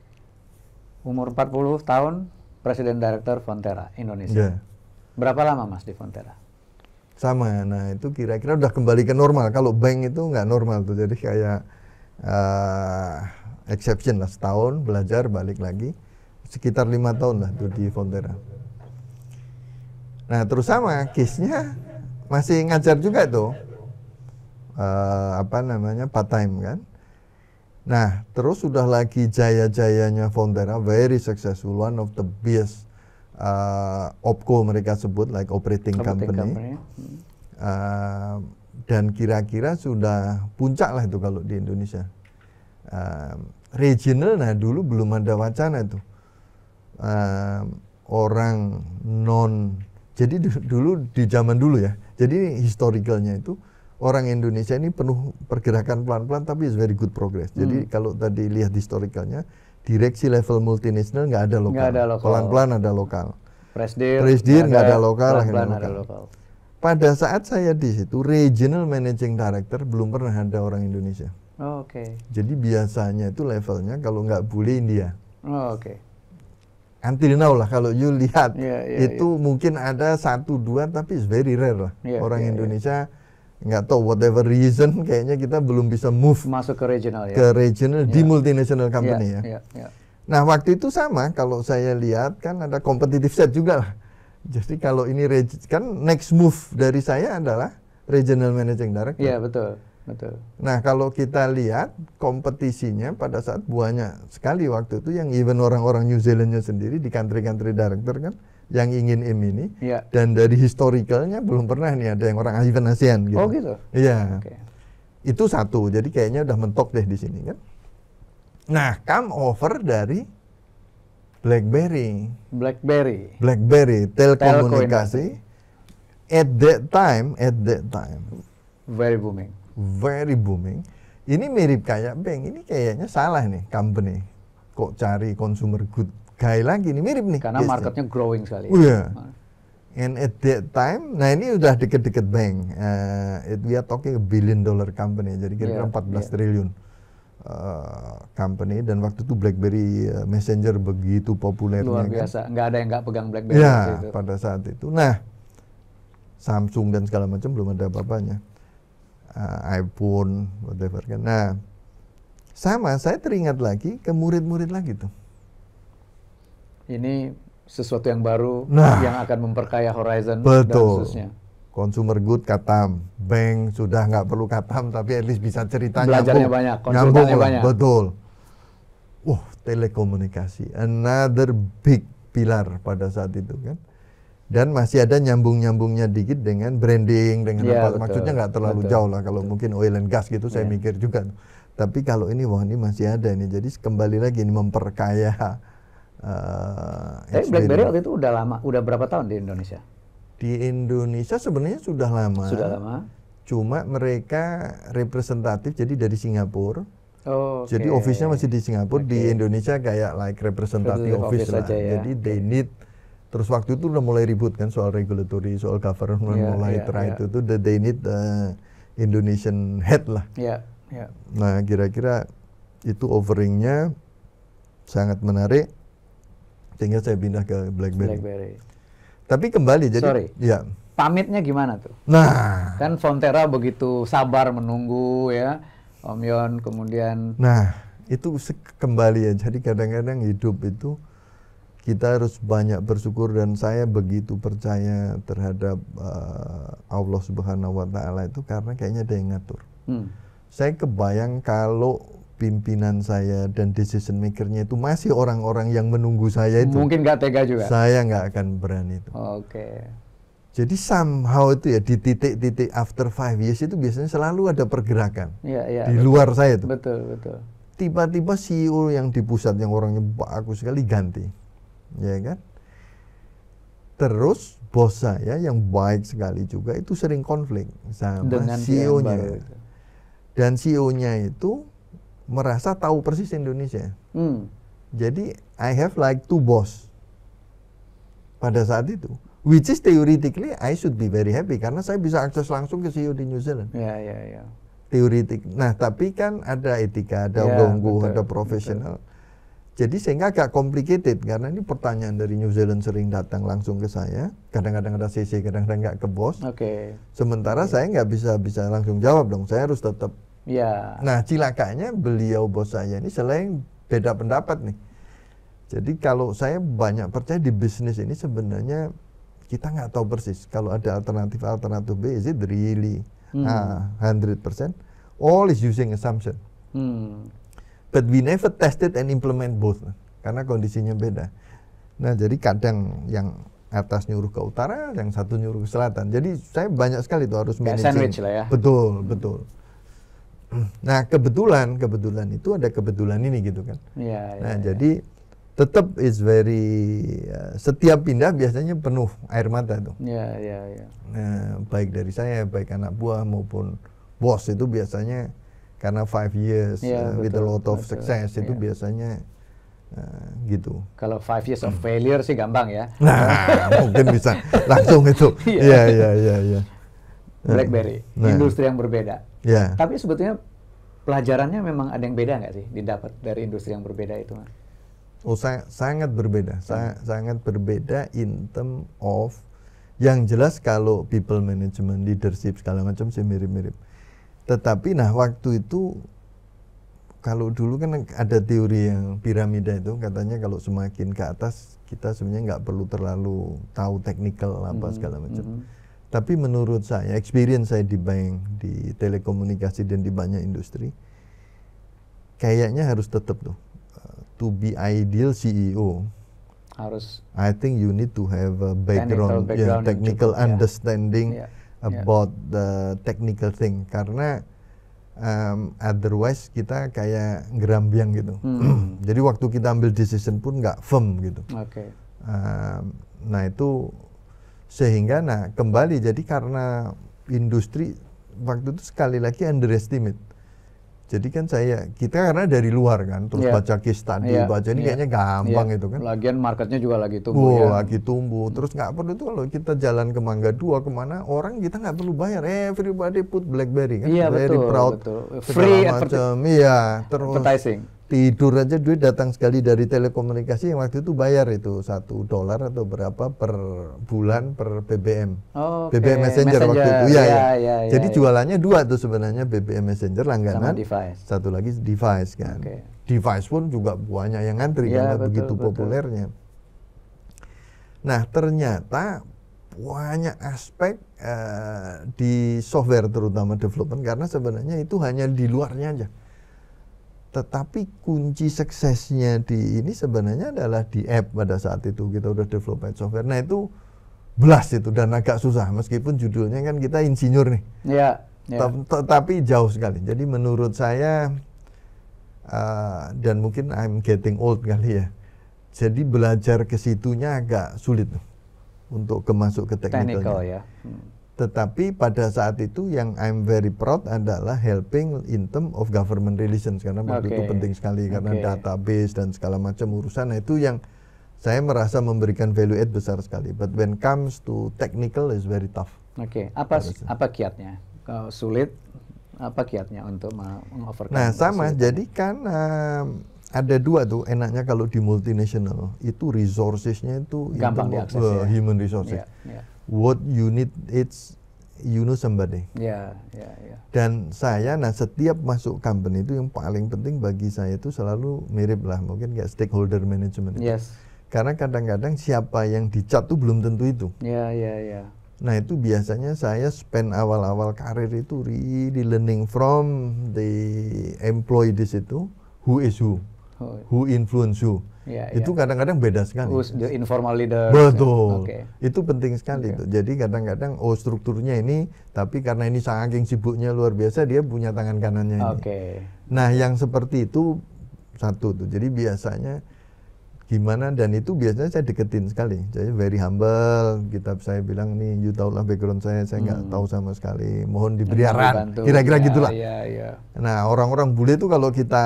Umur 40 tahun, Presiden Director Fonterra Indonesia. Berapa lama Mas di Fonterra? Sama, nah itu kira-kira udah kembali ke normal. Kalau bank itu nggak normal tuh, jadi kayak exception lah, setahun belajar balik lagi, sekitar 5 tahun lah tuh di Fonterra. Nah terus sama, case-nya masih ngajar juga tuh, part time kan. Nah terus sudah lagi jaya-jayanya Fonterra, very successful, one of the best OpCo mereka sebut, like operating company. Dan kira-kira sudah puncak lah itu kalau di Indonesia. Regional, nah dulu belum ada wacana itu. Orang non, jadi dulu di zaman dulu ya, jadi historicalnya itu orang Indonesia ini penuh pergerakan pelan-pelan tapi is very good progress. Jadi kalau tadi lihat historicalnya, direksi level multinasional nggak ada lokal. Pelan-pelan ada lokal. Presdir nggak ada lokal. Pada saat saya di situ, regional managing director belum pernah ada orang Indonesia. Jadi biasanya itu levelnya kalau nggak bule India. Until now lah kalau you lihat itu mungkin ada 1-2 tapi it's very rare lah orang Indonesia. Nggak tahu whatever reason kayaknya kita belum bisa move masuk ke regional di multinational company ya. Nah waktu itu sama, kalau saya lihat kan ada competitive set juga lah. Jadi kalau ini kan next move dari saya adalah regional managing director. Betul. Nah kalau kita lihat kompetisinya pada saat banyak sekali waktu itu yang even orang-orang New Zealandnya sendiri di country director kan yang ingin ini, dan dari historicalnya belum pernah nih ada yang orang even ASEAN gitu. Iya. Itu satu, jadi kayaknya udah mentok deh di sini kan. Nah, come over dari BlackBerry, telekomunikasi. At that time, very booming. Ini mirip kayak bank, ini kayaknya salah nih company. Kok cari consumer good guy lagi nih, mirip nih. Karena marketnya growing sekali. And at that time, nah ini udah deket-deket bank. We are talking a $1 billion company, jadi kira-kira 14 triliun company. Dan waktu itu BlackBerry Messenger begitu populernya. Luar biasa, nggak ada yang nggak pegang BlackBerry. Pada saat itu. Nah, Samsung dan segala macam belum ada apa-apanya. iPhone, whatever kan. Nah, sama saya teringat lagi ke murid-murid lagi tuh. Ini sesuatu yang baru yang akan memperkaya Horizon. Betul. Dan khususnya. Consumer good katam, bank sudah nggak perlu katam tapi at least bisa cerita belajarnya banyak, konsultannya banyak. Betul. Telekomunikasi, another big pilar pada saat itu kan. Dan masih ada nyambung-nyambungnya dikit dengan branding, dengan apa. Maksudnya nggak terlalu jauh lah. Kalau mungkin oil and gas gitu saya mikir juga. Tapi kalau ini ini masih ada nih. Jadi kembali lagi ini memperkaya. Tapi BlackBerry waktu itu udah lama, udah berapa tahun di Indonesia? Di Indonesia sebenarnya sudah lama. Sudah lama. Cuma mereka representatif, jadi dari Singapura. Oh, okay. Jadi office-nya masih di Singapura, di Indonesia kayak like representative office lah. Ya. Jadi they need, terus waktu itu udah mulai ribut kan soal regulatory, soal government, mulai try itu tuh they need Indonesian head lah. Nah kira-kira itu offeringnya sangat menarik, sehingga saya pindah ke BlackBerry. Tapi kembali jadi, ya. Pamitnya gimana tuh? Nah, kan Fonterra begitu sabar menunggu ya, Om Yon, kemudian. Nah, itu kembali ya. Jadi kadang-kadang hidup itu kita harus banyak bersyukur, dan saya begitu percaya terhadap Allah Subhanahu Wa Taala itu karena kayaknya ada yang ngatur. Saya kebayang kalau pimpinan saya dan decision makernya itu masih orang-orang yang menunggu saya itu. Mungkin nggak tega juga. Saya nggak akan berani itu. Jadi somehow itu ya, di titik-titik after 5 years itu biasanya selalu ada pergerakan di luar saya itu. Betul. Tiba-tiba CEO yang di pusat yang orangnya bagus sekali ganti, ya kan? Terus bos saya yang baik sekali juga itu sering konflik sama dengan CEO-nya. Dan CEO-nya itu merasa tahu persis Indonesia. Jadi I have like 2 boss pada saat itu. Which is theoretically I should be very happy karena saya bisa akses langsung ke CEO di New Zealand. Teoretik. Nah, tapi kan ada etika, ada longgo, ada profesional. Jadi sehingga agak complicated karena ini pertanyaan dari New Zealand sering datang langsung ke saya. Kadang-kadang ada CC, kadang-kadang nggak ke bos. Sementara saya nggak bisa langsung jawab dong. Saya harus tetap. Nah, cilakanya beliau bos saya ini selain beda pendapat nih. Jadi kalau saya banyak percaya di bisnis ini sebenarnya kita nggak tahu persis kalau ada alternatif B, is it really 100%? All is using assumption. But we never tested and implement both karena kondisinya beda. Nah jadi kadang yang atas nyuruh ke utara, yang satu nyuruh ke selatan. Jadi saya banyak sekali tuh harus managing. Sandwich lah ya. Betul. Nah kebetulan itu ada kebetulan ini gitu kan. Jadi tetap is very setiap pindah biasanya penuh air mata tuh. Nah, baik dari saya, baik anak buah maupun bos itu biasanya karena 5 years with a lot of success itu biasanya gitu. Kalau 5 years of failure sih gampang ya. Nah, mungkin bisa langsung itu. Iya. BlackBerry, industri yang berbeda. Tapi sebetulnya pelajarannya memang ada yang beda nggak sih didapat dari industri yang berbeda itu, Mas? Oh, sangat berbeda. Sangat berbeda in term of yang jelas kalau people management, leadership segala macam sih mirip-mirip. Tetapi nah waktu itu kalau dulu kan ada teori yang piramida itu katanya kalau semakin ke atas kita sebenarnya nggak perlu terlalu tahu technical apa segala macam. Tapi menurut saya, experience saya di bank, di telekomunikasi dan di banyak industri, kayaknya harus tetap tuh. To be ideal CEO, I think you need to have a background technical understanding about the technical thing. Karena otherwise kita kayak gerambiang gitu. Jadi waktu kita ambil decision pun nggak firm gitu. Nah itu sehingga kembali jadi karena industri waktu itu sekali lagi underestimate. Jadi kan kita karena dari luar kan, terus baca case study, baca ini kayaknya gampang itu kan. Lagian marketnya juga lagi tumbuh lagi tumbuh. Terus nggak perlu tuh kalau kita jalan ke Mangga 2 kemana, orang kita nggak perlu bayar. Everybody put BlackBerry kan. Very proud. Free macam. Terus advertising. Tidur aja duit datang sekali dari telekomunikasi yang waktu itu bayar itu $1 atau berapa per bulan per BBM. BBM Messenger waktu itu. Jadi jualannya 2 tuh sebenarnya, BBM Messenger langganan, satu lagi device kan. Device pun juga banyak yang ngantri karena begitu populernya. Nah ternyata banyak aspek di software terutama development karena sebenarnya itu hanya di luarnya aja. Tetapi kunci suksesnya di ini sebenarnya adalah di app pada saat itu kita udah develop software. Nah itu blast itu dan agak susah meskipun judulnya kan kita insinyur nih. Tapi jauh sekali. Jadi menurut saya dan mungkin I'm getting old kali ya. Jadi belajar ke situnya agak sulit. untuk masuk ke Technical teknikalnya. ya. Tetapi pada saat itu yang I'm very proud adalah helping in term of government relations, karena waktu itu penting sekali karena database dan segala macam urusan. Nah, itu yang saya merasa memberikan value add besar sekali. But when comes to technical is very tough. Apa kiatnya? Kalau sulit, apa kiatnya untuk mengovercome? Nah, sama. Jadi kan ada dua tuh enaknya kalau di multinational itu resourcesnya itu gampang diakses ya. Human resources. What you need it's you know somebody. Dan saya, nah setiap masuk company itu yang paling penting bagi saya itu selalu mirip lah, mungkin kayak stakeholder management itu. Karena kadang-kadang siapa yang dicat tuh belum tentu itu. Nah, itu biasanya saya spend awal-awal karir itu really learning from the employee di situ, who is who influence who. Itu kadang-kadang beda sekali. The informal leader. Betul. Itu penting sekali tuh. Jadi kadang-kadang strukturnya ini, tapi karena ini saking sibuknya luar biasa, dia punya tangan kanannya ini. Nah, yang seperti itu satu tuh. Jadi biasanya gimana, dan itu biasanya saya deketin sekali. Jadi very humble. Saya bilang nih, you tahu lah background saya nggak tahu sama sekali. Mohon diberi arahan. Kira-kira gitulah. Nah, orang-orang bule itu kalau kita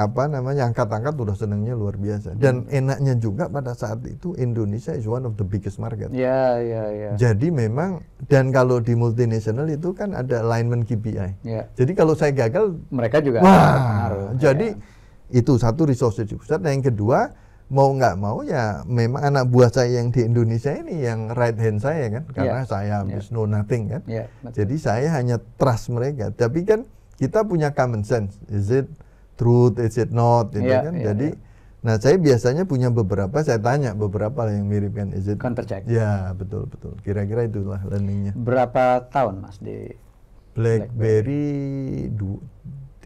angkat-angkat udah senangnya luar biasa. Dan enaknya juga pada saat itu Indonesia is one of the biggest market. Jadi memang, dan kalau di multinational itu kan ada alignment KPI. Jadi kalau saya gagal, mereka juga pengaruh. Jadi itu satu resource besar. Nah, yang kedua, mau nggak mau ya memang anak buah saya yang di Indonesia ini yang right hand saya kan, karena saya know nothing kan. Jadi saya hanya trust mereka. Tapi kan kita punya common sense, is it truth, is it not, gitu kan. Jadi nah saya biasanya punya beberapa, saya tanya beberapa yang mirip kan, is it counter check. Ya betul. Kira-kira itulah learningnya. Berapa tahun Mas di BlackBerry?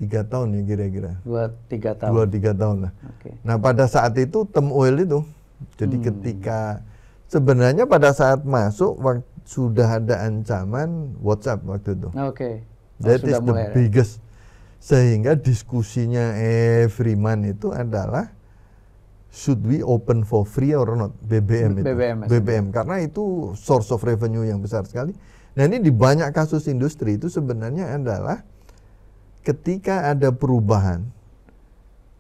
3 tahun ya kira-kira. 2-3 tahun. 2-3 tahun lah. Nah, pada saat itu Tem Oil itu, jadi ketika sebenarnya pada saat masuk sudah ada ancaman WhatsApp waktu itu. That is the biggest. Sehingga diskusinya every month itu adalah should we open for free or not, BBM itu. BBM karena itu source of revenue yang besar sekali. Nah, ini di banyak kasus industri itu sebenarnya adalah ketika ada perubahan,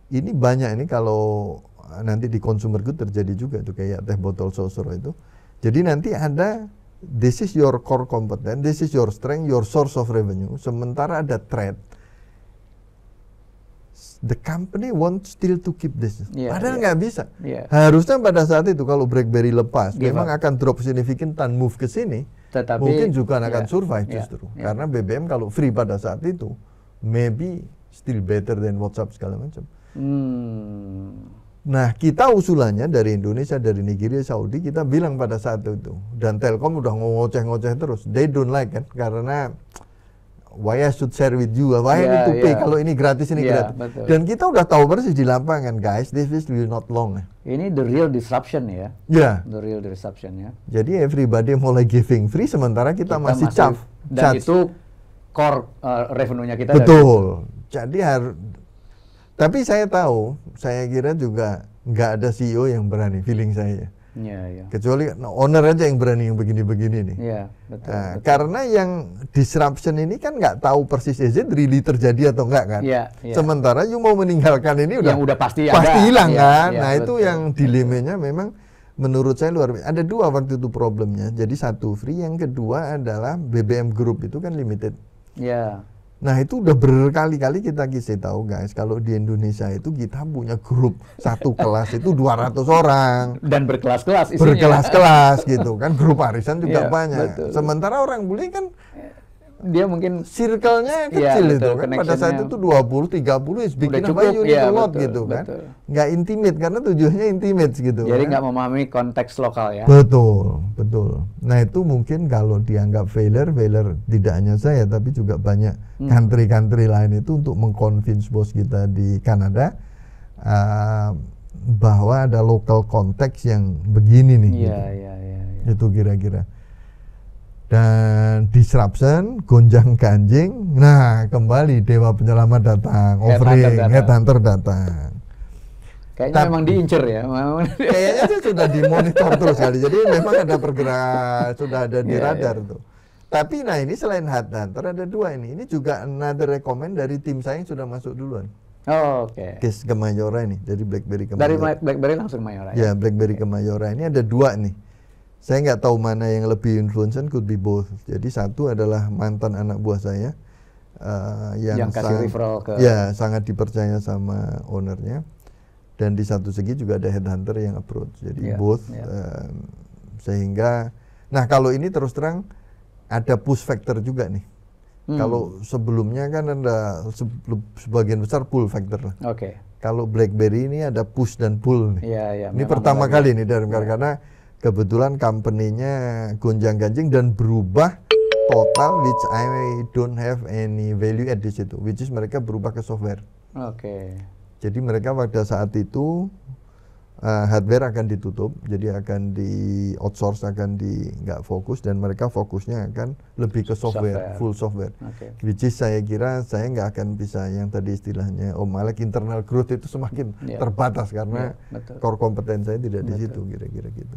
ini banyak ini kalau nanti di consumer good terjadi juga tuh kayak teh botol sosro itu. Jadi nanti ada this is your core competence, this is your strength, your source of revenue. Sementara ada threat, the company want still to keep this. Padahal nggak bisa. Harusnya pada saat itu kalau BlackBerry lepas, memang akan drop significant dan move ke sini. Tetapi mungkin juga akan survive justru. Karena BBM kalau free pada saat itu, maybe still better than WhatsApp segala macam. Nah, kita usulannya dari Indonesia, dari Nigeria, Saudi, kita bilang pada saat itu, dan Telkom udah ngoceh-ngoceh terus. They don't like kan, karena why I should share with you, why I need to pay, kalau ini gratis, ini gratis. Betul. Dan kita udah tahu persis di lapangan, guys, this will not long. Ini the real disruption ya. The real disruption ya. Jadi everybody mulai giving free, sementara kita masih charge. Dan itu core revenue-nya kita. Betul. Jadi tapi saya tahu, saya kira juga nggak ada CEO yang berani, feeling saya. Kecuali owner aja yang berani yang begini-begini nih. Betul. Karena yang disruption ini kan nggak tahu persis is it really terjadi atau enggak kan. Sementara you mau meninggalkan ini udah pasti hilang kan. Nah, itu yang dilemanya memang menurut saya luar biasa. Ada dua waktu itu problemnya. Jadi satu free, yang kedua adalah BBM Group itu kan limited. Nah, itu udah berkali-kali kita kasih tahu guys, kalau di Indonesia itu kita punya grup satu kelas itu 200 orang. Dan berkelas-kelas isinya. Berkelas-kelas gitu kan, grup arisan juga banyak. Betul. Sementara orang bule kan dia mungkin circle-nya kecil itu kan, pada saat itu 20 30 is bikin apa unit lot gitu kan. Nggak intimate karena tujuannya intimate gitu. Jadi nggak memahami konteks lokal ya. Betul. Nah, itu mungkin kalau dianggap failure tidak hanya saya tapi juga banyak country lain itu untuk mengconvince bos kita di Kanada bahwa ada local konteks yang begini nih. Itu kira-kira. Dan disruption, gonjang ganjing, nah kembali Dewa Penyelamat datang, offering, headhunter datang. Kayaknya memang diincer ya. Kayaknya sih sudah dimonitor terus kali. Jadi memang ada pergerakan, sudah ada di radar tuh. Tapi nah ini selain Headhunter ada dua ini. Ini juga another recommend dari tim saya yang sudah masuk duluan. Oh, oke. Case ke Mayora ini, dari BlackBerry ke Dari Mayora. BlackBerry langsung Mayora Ya, BlackBerry ke Mayora. Ini ada dua nih. Saya nggak tahu mana yang lebih influential, could be both. Jadi satu adalah mantan anak buah saya yang kasih referral ke sangat dipercaya sama ownernya. Dan di satu segi juga ada headhunter yang approach. Jadi both sehingga nah kalau ini terus terang ada push factor juga nih. Kalau sebelumnya kan ada sebagian besar pull factor. Oke. Kalau BlackBerry ini ada push dan pull nih. Ini pertama kali nih karena kebetulan company-nya gonjang-ganjing dan berubah total, which I don't have any value add di situ, which is mereka berubah ke software. Oke. Jadi mereka pada saat itu hardware akan ditutup, jadi akan di outsource, akan di nggak fokus, dan mereka fokusnya akan lebih ke software. Full software. Which is saya kira saya nggak akan bisa yang tadi istilahnya Om Alex internal growth itu semakin terbatas karena core kompeten saya tidak di situ, kira-kira gitu.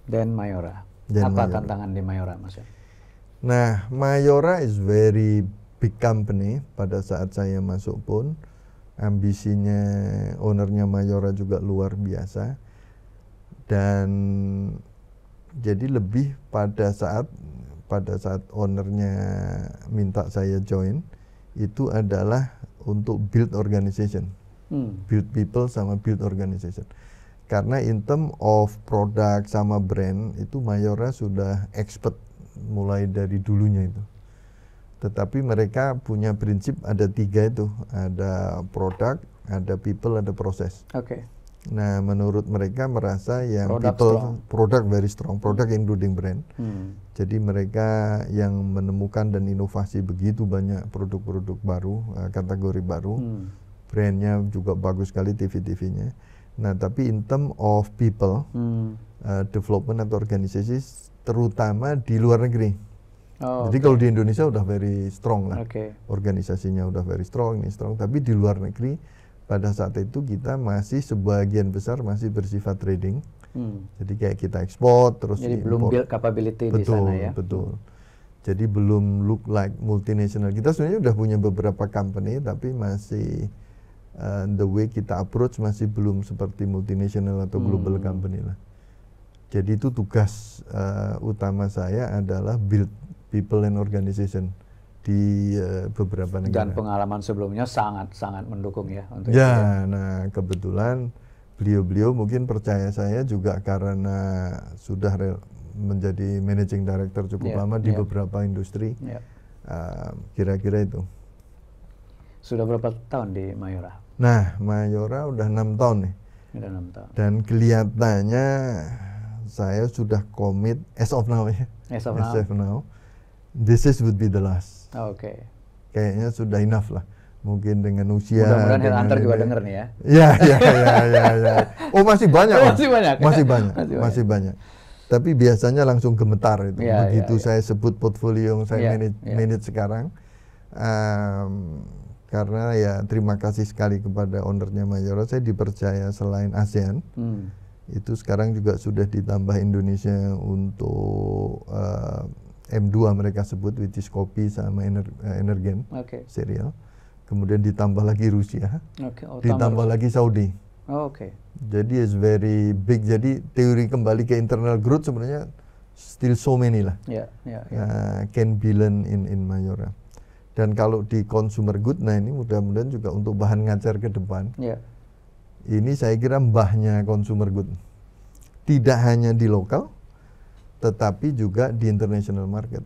Dan Mayora. Apa tantangan di Mayora, Mas? Nah, Mayora is very big company pada saat saya masuk pun. Ambisinya ownernya Mayora juga luar biasa, dan jadi lebih pada saat ownernya minta saya join itu adalah untuk build organization, build people sama build organization. Karena in term of produk sama brand itu Mayora sudah expert mulai dari dulunya itu. Tetapi mereka punya prinsip ada tiga itu, ada produk, ada people, ada proses. Oke. Nah, menurut mereka merasa yang product very strong, product including brand. Jadi mereka yang menemukan dan inovasi begitu banyak produk-produk baru, kategori baru, brandnya juga bagus sekali TV-TV-nya. Nah, tapi in term of people, development atau organisasi, terutama di luar negeri. Jadi kalau di Indonesia udah very strong lah, organisasinya udah very strong, ini strong. Tapi di luar negeri pada saat itu kita masih sebagian besar masih bersifat trading. Jadi kayak kita ekspor terus jadi belum build capability di sana ya. Betul. Jadi belum look like multinational. Kita sebenarnya udah punya beberapa company tapi masih the way kita approach masih belum seperti multinational atau global company lah. Jadi itu tugas utama saya adalah build people and organization di beberapa negara. Dan pengalaman sebelumnya sangat mendukung ya untuk itu ya. Nah kebetulan beliau mungkin percaya saya juga karena sudah menjadi managing director cukup lama di beberapa industri. Kira-kira itu. Sudah berapa tahun di Mayora? Nah Mayora udah 6 tahun nih. Udah 6 tahun. Dan kelihatannya saya sudah komit as of now ya. As of now. This would be the last. Oke. Kayaknya sudah enough lah. Mungkin dengan usia. Mudah-mudahan Headhunter juga denger nih ya. Ya. Oh masih banyak. Masih banyak. Tapi biasanya langsung gemetar itu. Begitu saya sebut portfolio yang saya manage sekarang. Karena ya terima kasih sekali kepada ownernya Mayora. Saya dipercaya selain ASEAN. Itu sekarang juga sudah ditambah Indonesia untuk M2 mereka sebut, which is kopi sama energen, cereal. Kemudian ditambah lagi Rusia, ditambah lagi Saudi. Jadi it's very big. Jadi teori kembali ke internal growth sebenarnya still so many lah. Can be learned in Mayora. Dan kalau di consumer good, nah ini mudah-mudahan juga untuk bahan ngajar ke depan. Ini saya kira mbahnya consumer good. Tidak hanya di lokal, tetapi juga di international market.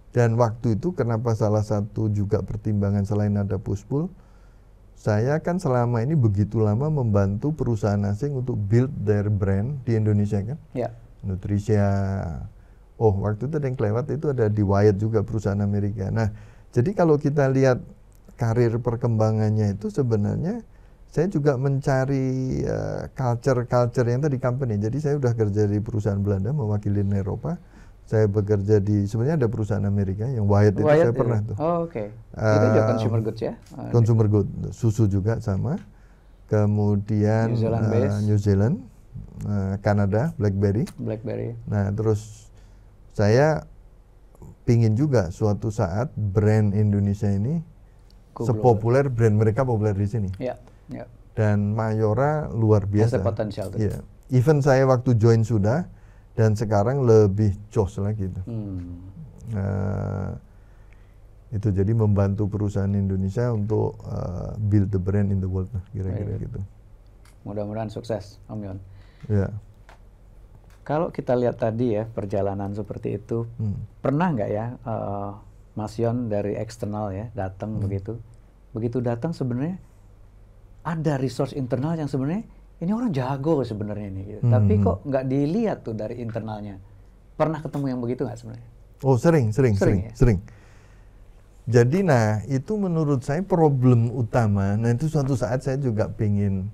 Dan waktu itu kenapa salah satu juga pertimbangan selain ada push pull, saya kan selama ini begitu lama membantu perusahaan asing untuk build their brand di Indonesia kan. Nutrisia. Oh waktu itu ada yang kelewat itu ada di Wyatt juga perusahaan Amerika. Nah jadi kalau kita lihat karir perkembangannya itu sebenarnya saya juga mencari culture yang tadi company. Jadi saya udah kerja di perusahaan Belanda mewakili Eropa. Saya bekerja di sebenarnya ada perusahaan Amerika yang Wyatt itu saya pernah tuh. Itu juga consumer goods ya? Consumer goods, susu juga sama. kemudian New Zealand, Kanada, BlackBerry. Nah, terus saya pingin juga suatu saat brand Indonesia ini sepopuler brand mereka populer di sini. Dan Mayora luar biasa. Potensial. Even saya waktu join sudah, dan sekarang lebih jos lagi itu. Itu jadi membantu perusahaan Indonesia untuk build the brand in the world, kira-kira gitu. Mudah-mudahan sukses, Om Yon. Ya. Kalau kita lihat tadi ya perjalanan seperti itu, pernah nggak ya Mas Yon dari eksternal ya datang begitu datang sebenarnya ada resource internal yang sebenarnya ini orang jago sebenarnya ini, gitu. Tapi kok nggak dilihat tuh dari internalnya. Pernah ketemu yang begitu nggak sebenarnya? Oh sering. Jadi nah itu menurut saya problem utama. Nah itu suatu saat saya juga pengen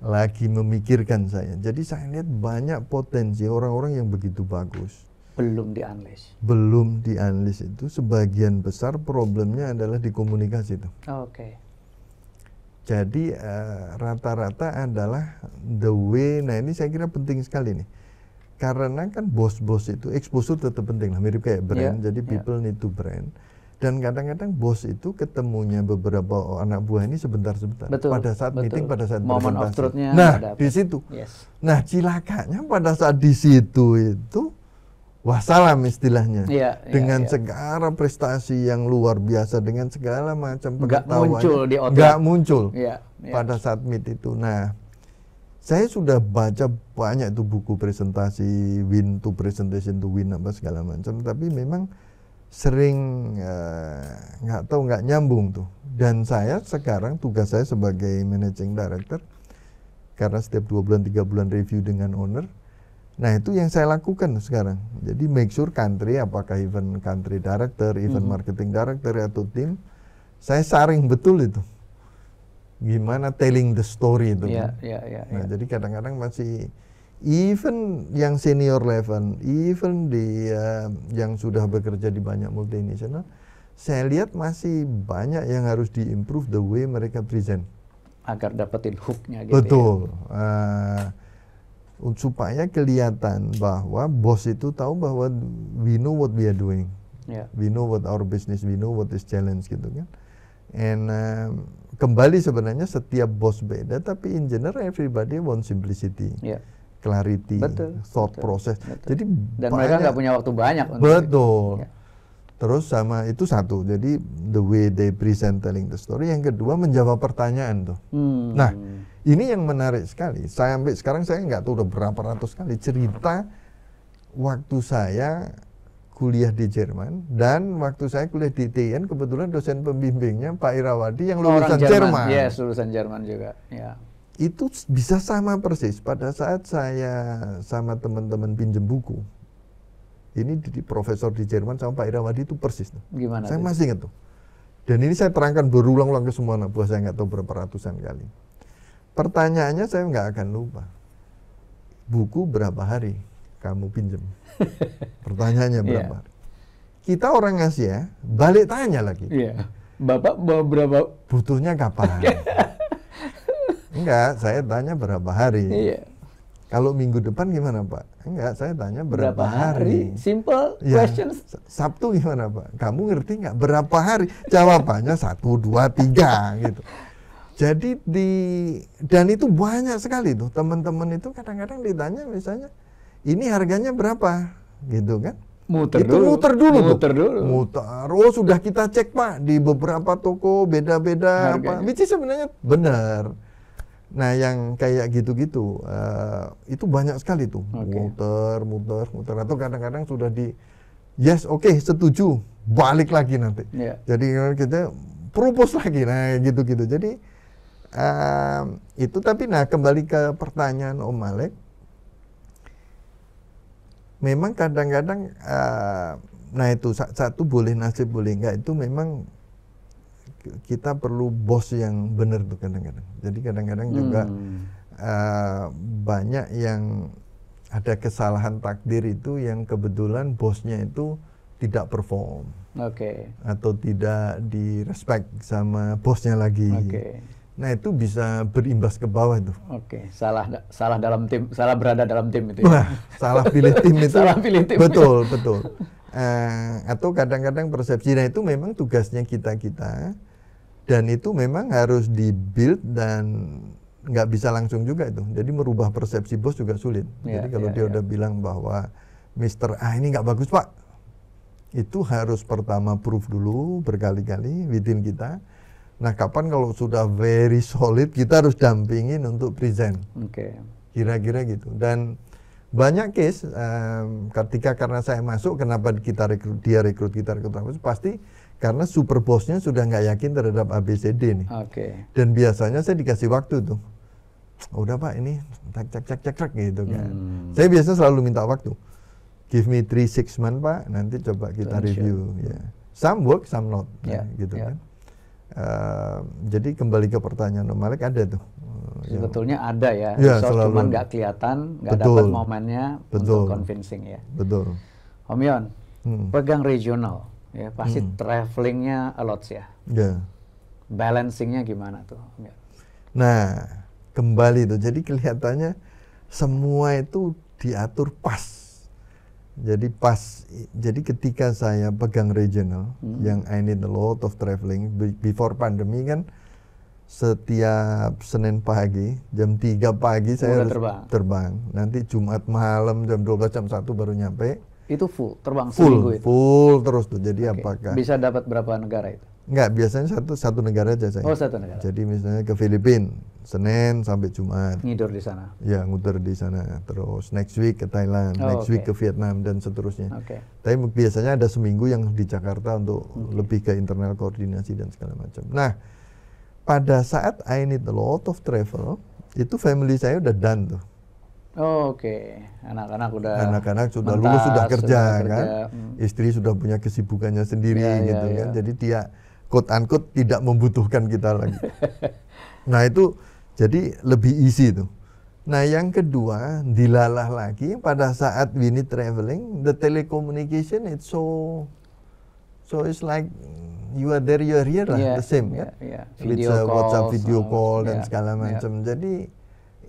lagi memikirkan saya. Jadi saya lihat banyak potensi orang-orang yang begitu bagus. Belum dianalisis. Belum dianalisis itu sebagian besar problemnya adalah di komunikasi itu. Jadi rata-rata adalah the way. Nah ini saya kira penting sekali nih. Karena kan bos-bos itu exposure tetap penting lah, mirip kayak brand. Jadi people need to brand. Dan kadang-kadang bos itu ketemunya beberapa anak buah ini sebentar-sebentar. Pada saat meeting, pada saat presentasi. Nah, di situ. Nah, cilakanya pada saat di situ itu wassalam istilahnya. Dengan segala prestasi yang luar biasa, dengan segala macam pengetahuan. Nggak muncul pada saat meet itu. Nah, saya sudah baca banyak tuh buku presentasi, win to presentation to win apa segala macam. Tapi memang sering nggak nyambung tuh. Dan saya sekarang tugas saya sebagai managing director, karena setiap 2 bulan 3 bulan review dengan owner. Nah itu yang saya lakukan sekarang. Jadi make sure country, apakah event country director, event marketing director atau tim, saya saring betul itu. Gimana telling the story itu. Nah jadi kadang-kadang masih even yang senior level, even di yang sudah bekerja di banyak multinational, saya lihat masih banyak yang harus diimprove the way mereka present. Agar dapetin hooknya gitu. Betul. Supaya kelihatan bahwa bos itu tahu bahwa we know what we are doing. We know what our business, we know what is challenge gitu kan. And kembali sebenarnya setiap bos beda, tapi in general everybody want simplicity. Clarity, thought process. Jadi dan mereka nggak punya waktu banyak. Betul. Terus sama itu satu. Jadi the way they present telling the story. Yang kedua menjawab pertanyaan tuh. Nah ini yang menarik sekali. Sampai sekarang saya nggak tahu udah berapa ratus kali cerita waktu saya kuliah di Jerman dan waktu saya kuliah di TIN, kebetulan dosen pembimbingnya Pak Irawadi yang lulusan Jerman. Yes, lulusan Jerman juga. Itu bisa sama persis pada saat saya sama teman-teman pinjem buku. Ini di profesor di Jerman sama Pak Irawadi itu persis. Gimana? Saya masih ingat tuh. Dan ini saya terangkan berulang-ulang ke semua anak buah saya, nggak tahu berapa ratusan kali. Pertanyaannya saya nggak akan lupa. Buku berapa hari kamu pinjem? Pertanyaannya berapa hari? Kita orang Asia, balik tanya lagi. Bapak berapa? Butuhnya kapan? Enggak, saya tanya berapa hari. Kalau minggu depan gimana Pak? Enggak, saya tanya berapa hari. Simple questions. Sabtu gimana Pak? Kamu ngerti nggak berapa hari? Jawabannya 1, 2, 3 gitu. Jadi dan itu banyak sekali tuh teman-teman itu kadang-kadang ditanya misalnya ini harganya berapa gitu kan? Muter dulu. Oh sudah kita cek Pak di beberapa toko beda-beda apa. Which is sebenarnya benar. Nah yang kayak gitu-gitu itu banyak sekali tuh. Muter atau kadang-kadang sudah yes oke, setuju, balik lagi nanti. Jadi kita propose lagi, nah gitu-gitu. Jadi itu tapi kembali ke pertanyaan Om Alek. Memang kadang-kadang nah itu satu boleh nasib boleh enggak, itu memang kita perlu bos yang benar tuh kadang-kadang. Jadi kadang-kadang juga banyak yang ada kesalahan takdir itu yang kebetulan bosnya itu tidak perform. Atau tidak direspect sama bosnya lagi. Nah itu bisa berimbas ke bawah itu. Oke, salah dalam tim, salah berada dalam tim itu. Wah, salah pilih tim itu. Salah pilih tim. Betul, betul. Atau kadang-kadang persepsi, nah itu memang tugasnya kita dan itu memang harus dibuild dan nggak bisa langsung juga itu. Jadi merubah persepsi bos juga sulit. Jadi kalau dia udah bilang bahwa Mister ini nggak bagus Pak, itu harus pertama proof dulu berkali-kali within kita. Nah, kapan kalau sudah very solid, kita harus dampingin untuk present. Kira-kira gitu. Dan banyak case, ketika karena saya masuk, kenapa dia rekrut kita, pasti karena super bosnya sudah nggak yakin terhadap ABCD nih. Dan biasanya saya dikasih waktu tuh. Udah Pak, ini cek gitu kan. Saya biasanya selalu minta waktu. Give me 3-6 months Pak, nanti coba kita review. Some work, some not, gitu kan. Jadi kembali ke pertanyaan Om Malik, ada tuh. Sebetulnya ada ya, cuman nggak kelihatan, nggak dapat momennya untuk convincing ya. Betul. Om Yon, pegang regional, ya pasti travelingnya a lot ya. Balancingnya gimana tuh? Nah, kembali tuh, jadi kelihatannya semua itu diatur pas. Jadi ketika saya pegang regional, yang I need a lot of traveling, before pandemi kan, setiap Senin pagi, jam 3 pagi saya harus terbang. Nanti Jumat malam jam 12, jam 1 baru nyampe. Itu full, terbang seminggu itu? Full terus tuh, jadi apakah... Bisa dapat berapa negara itu? Enggak, biasanya satu negara aja saya. Oh, satu negara. Jadi misalnya ke Filipina, Senin sampai Jumat. Ngidur di sana? Ya, nguder di sana. Terus next week ke Thailand, next week ke Vietnam, dan seterusnya. Tapi biasanya ada seminggu yang di Jakarta untuk lebih ke internal koordinasi dan segala macam. Nah, pada saat I need a lot of travel, itu family saya udah done tuh. Anak-anak sudah lulus, sudah kerja kan. Istri sudah punya kesibukannya sendiri gitu kan. Jadi dia quote unquote tidak membutuhkan kita lagi. Nah itu jadi lebih easy tuh. Nah yang kedua, dilalah lagi pada saat we need traveling, the telecommunication it's so it's like you are there, you are here lah, the same kan. Video WhatsApp video call dan segala macam. Jadi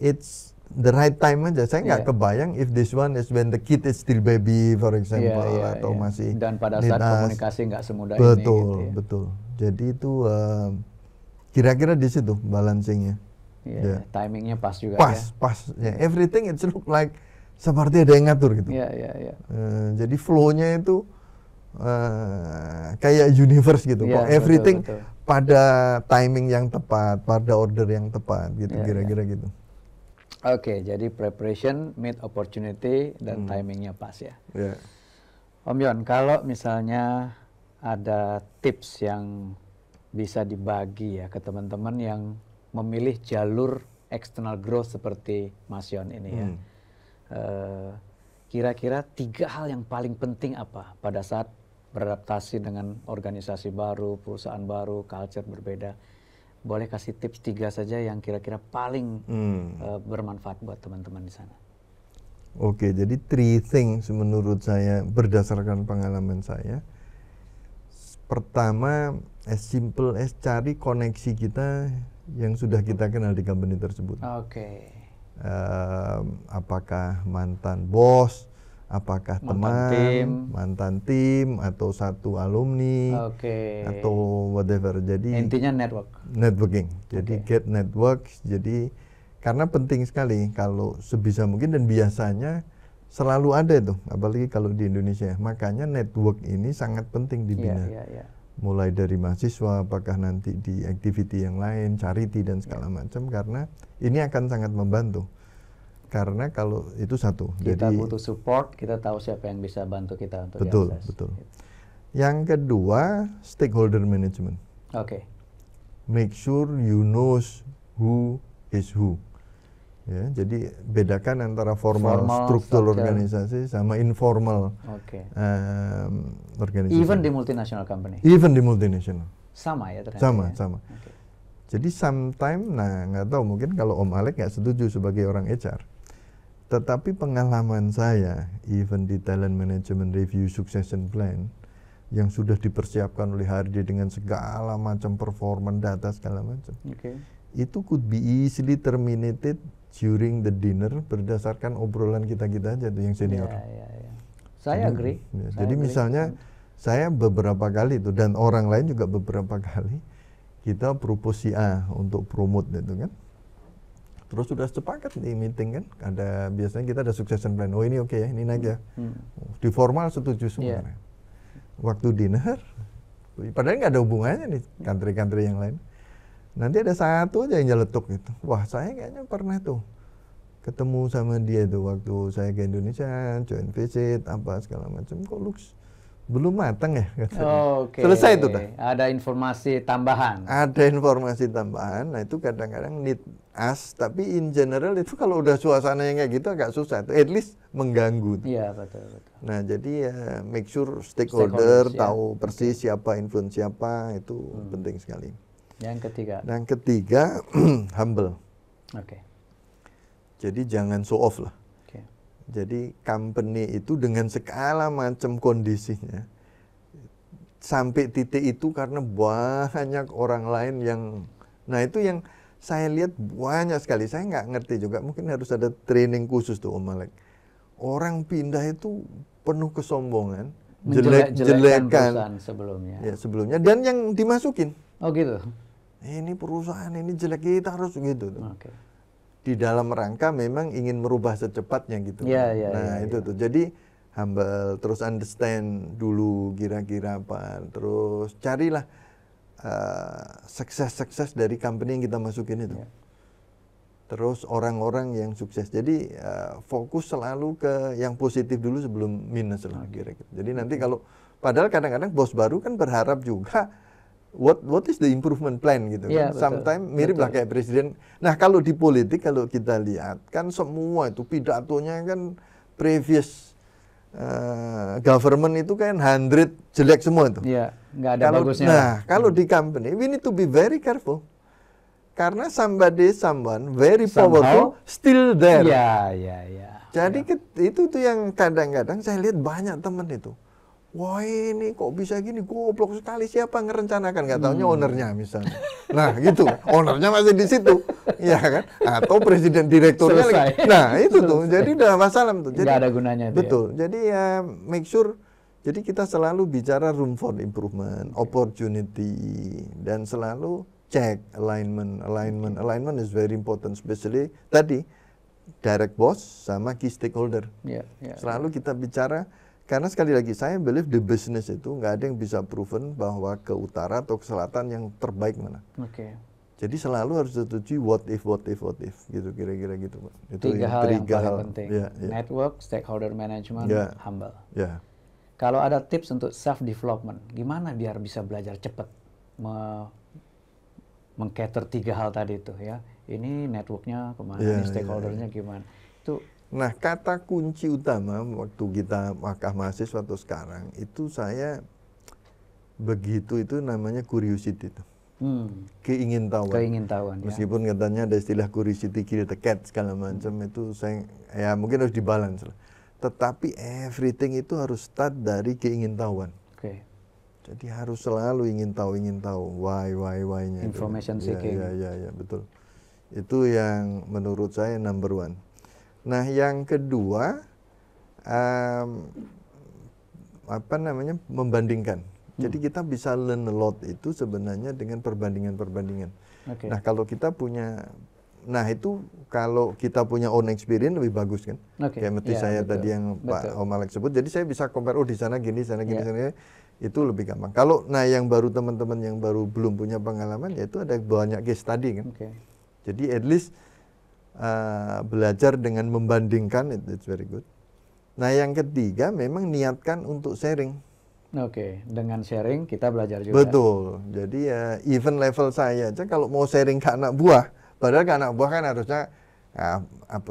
it's the right time aja. Saya nggak kebayang if this one is when the kid is still baby, for example, atau masih. Dan pada saat komunikasi nggak semudah ini. Betul, betul. Jadi itu kira-kira di situ balancingnya. Timingnya pas juga. Pas. Everything it look like seperti ada yang ngatur gitu. Jadi flow-nya itu kayak universe gitu. Everything betul. Pada timing yang tepat, pada order yang tepat gitu, kira-kira gitu. Jadi preparation, meet opportunity, dan timingnya pas ya. Om Yon, kalau misalnya ada tips yang bisa dibagi ya ke teman-teman yang memilih jalur external growth seperti Mas Yon ini ya. Kira-kira 3 hal yang paling penting apa pada saat beradaptasi dengan organisasi baru, perusahaan baru, culture berbeda? Boleh kasih tips 3 saja yang kira-kira paling bermanfaat buat teman-teman di sana. Jadi 3 things menurut saya berdasarkan pengalaman saya. Pertama, as simple as cari koneksi kita yang sudah kita kenal di company tersebut. Apakah mantan bos, apakah mantan tim, atau satu alumni, atau whatever. Jadi intinya networking. Jadi get network. Jadi karena penting sekali kalau sebisa mungkin, dan biasanya selalu ada itu, apalagi kalau di Indonesia. Makanya network ini sangat penting dibina. Mulai dari mahasiswa, apakah nanti di activity yang lain, charity dan segala macam, karena ini akan sangat membantu. Karena kalau itu satu, kita butuh support, kita tahu siapa yang bisa bantu kita untuk diakses. Betul. Yang kedua, stakeholder management. Make sure you knows who is who. Ya, jadi bedakan antara formal struktur organisasi sama informal organisasi. Even di multinational company. Even di multinational. Sama ya ternyata. Sama. Jadi sometimes, nggak tahu, mungkin kalau Om Alek nggak setuju sebagai orang HR. Tetapi pengalaman saya, even di talent management review succession plan, yang sudah dipersiapkan oleh HRD dengan segala macam performance data segala macam. itu could be easily terminated during the dinner berdasarkan obrolan kita aja tuh yang senior. Saya agree. Jadi misalnya saya beberapa kali itu dan orang lain juga beberapa kali kita propose si A untuk promote itu kan. Terus sudah sepakat di meeting kan, biasanya kita ada succession plan. Oh ini oke ya, ini naik ya. Di formal setuju semua. Waktu dinner, padahal nggak ada hubungannya nih country-country yang lain. Nanti ada satu aja yang nyeletuk gitu. Wah saya kayaknya pernah tuh ketemu sama dia tuh waktu saya ke Indonesia, joint visit apa segala macam. Kok looks belum matang ya? Selesai itu dah. Ada informasi tambahan. Ada informasi tambahan. Nah itu kadang-kadang need us, tapi in general itu kalau udah suasana yang kayak gitu agak susah. At least mengganggu. Iya betul. Nah jadi ya make sure stakeholder tahu persis siapa influence siapa, itu penting sekali. Yang ketiga humble. Jadi jangan show off lah. Jadi company itu dengan segala macam kondisinya sampai titik itu karena banyak orang lain yang, nah itu yang saya lihat banyak sekali. Saya nggak ngerti juga, mungkin harus ada training khusus tuh Om Alex. Orang pindah itu penuh kesombongan, jelek-jelekan sebelumnya. Ya sebelumnya, dan yang dimasukin. Oh gitu. Ini perusahaan ini jelek, kita harus gitu. Di dalam rangka memang ingin merubah secepatnya gitu. Itu tuh. Jadi humble, terus understand dulu kira-kira apa, terus carilah sukses dari company yang kita masukin itu. Terus orang-orang yang sukses. Jadi fokus selalu ke yang positif dulu sebelum minus lah kira-kira. Jadi nanti kalau padahal kadang-kadang bos baru kan berharap juga what is the improvement plan gitu kan. Sometimes mirip lah kayak presiden. Nah kalau di politik kalau kita lihat kan semua itu pidatonya kan previous government itu kan 100 jelek semua itu. Nggak ada bagusnya. Nah kalau di company we need to be very careful. Karena someone very powerful still there. Jadi itu tuh yang kadang-kadang saya lihat banyak teman itu. Wah ini kok bisa gini, goblok sekali, siapa ngerencanakan, nggak taunya ownernya misalnya. Nah gitu, ownernya masih di situ, ya kan? Atau presiden direkturnya lagi. Nah itu tuh, jadi udah masalah tuh. Jadi nggak ada gunanya. Betul. Jadi ya make sure. Jadi kita selalu bicara room for improvement, opportunity, dan selalu cek alignment. Alignment is very important, especially tadi direct boss sama key stakeholder. Selalu kita bicara. Karena sekali lagi saya believe di business itu nggak ada yang bisa proven bahwa ke utara atau ke selatan yang terbaik mana. Jadi selalu harus setuju what if gitu kira-kira gitu Pak. Itu tiga hal yang paling penting. Network, stakeholder management, humble. Kalau ada tips untuk self development, gimana biar bisa belajar cepat mengcater tiga hal tadi itu ya. Ini networknya kemana, ini stakeholdernya gimana. Itu. Nah, kata kunci utama waktu kita mahasiswa atau sekarang itu saya begitu itu namanya curiosity itu. Keingintahuan. Meskipun katanya ada istilah curiosity kill the cat segala macam, itu saya ya mungkin harus dibalance lah. Tetapi everything itu harus start dari keingintahuan. Jadi harus selalu ingin tahu why-nya. Information seeking. Ya, betul. Itu yang menurut saya number one. Nah, yang kedua membandingkan. Jadi kita bisa learn a lot itu sebenarnya dengan perbandingan. Nah, kalau kita punya, itu kalau kita punya own experience lebih bagus kan. Kayak saya tadi yang Pak Om Alex sebut. Jadi saya bisa compare, di sana gini, sana itu lebih gampang. Kalau yang baru teman-teman yang baru belum punya pengalaman, ya itu ada banyak case study kan. Jadi at least belajar dengan membandingkan, it's very good. Nah yang ketiga memang niatkan untuk sharing. Dengan sharing kita belajar juga. Betul. Jadi ya even level saya aja kalau mau sharing ke anak buah, padahal ke anak buah kan harusnya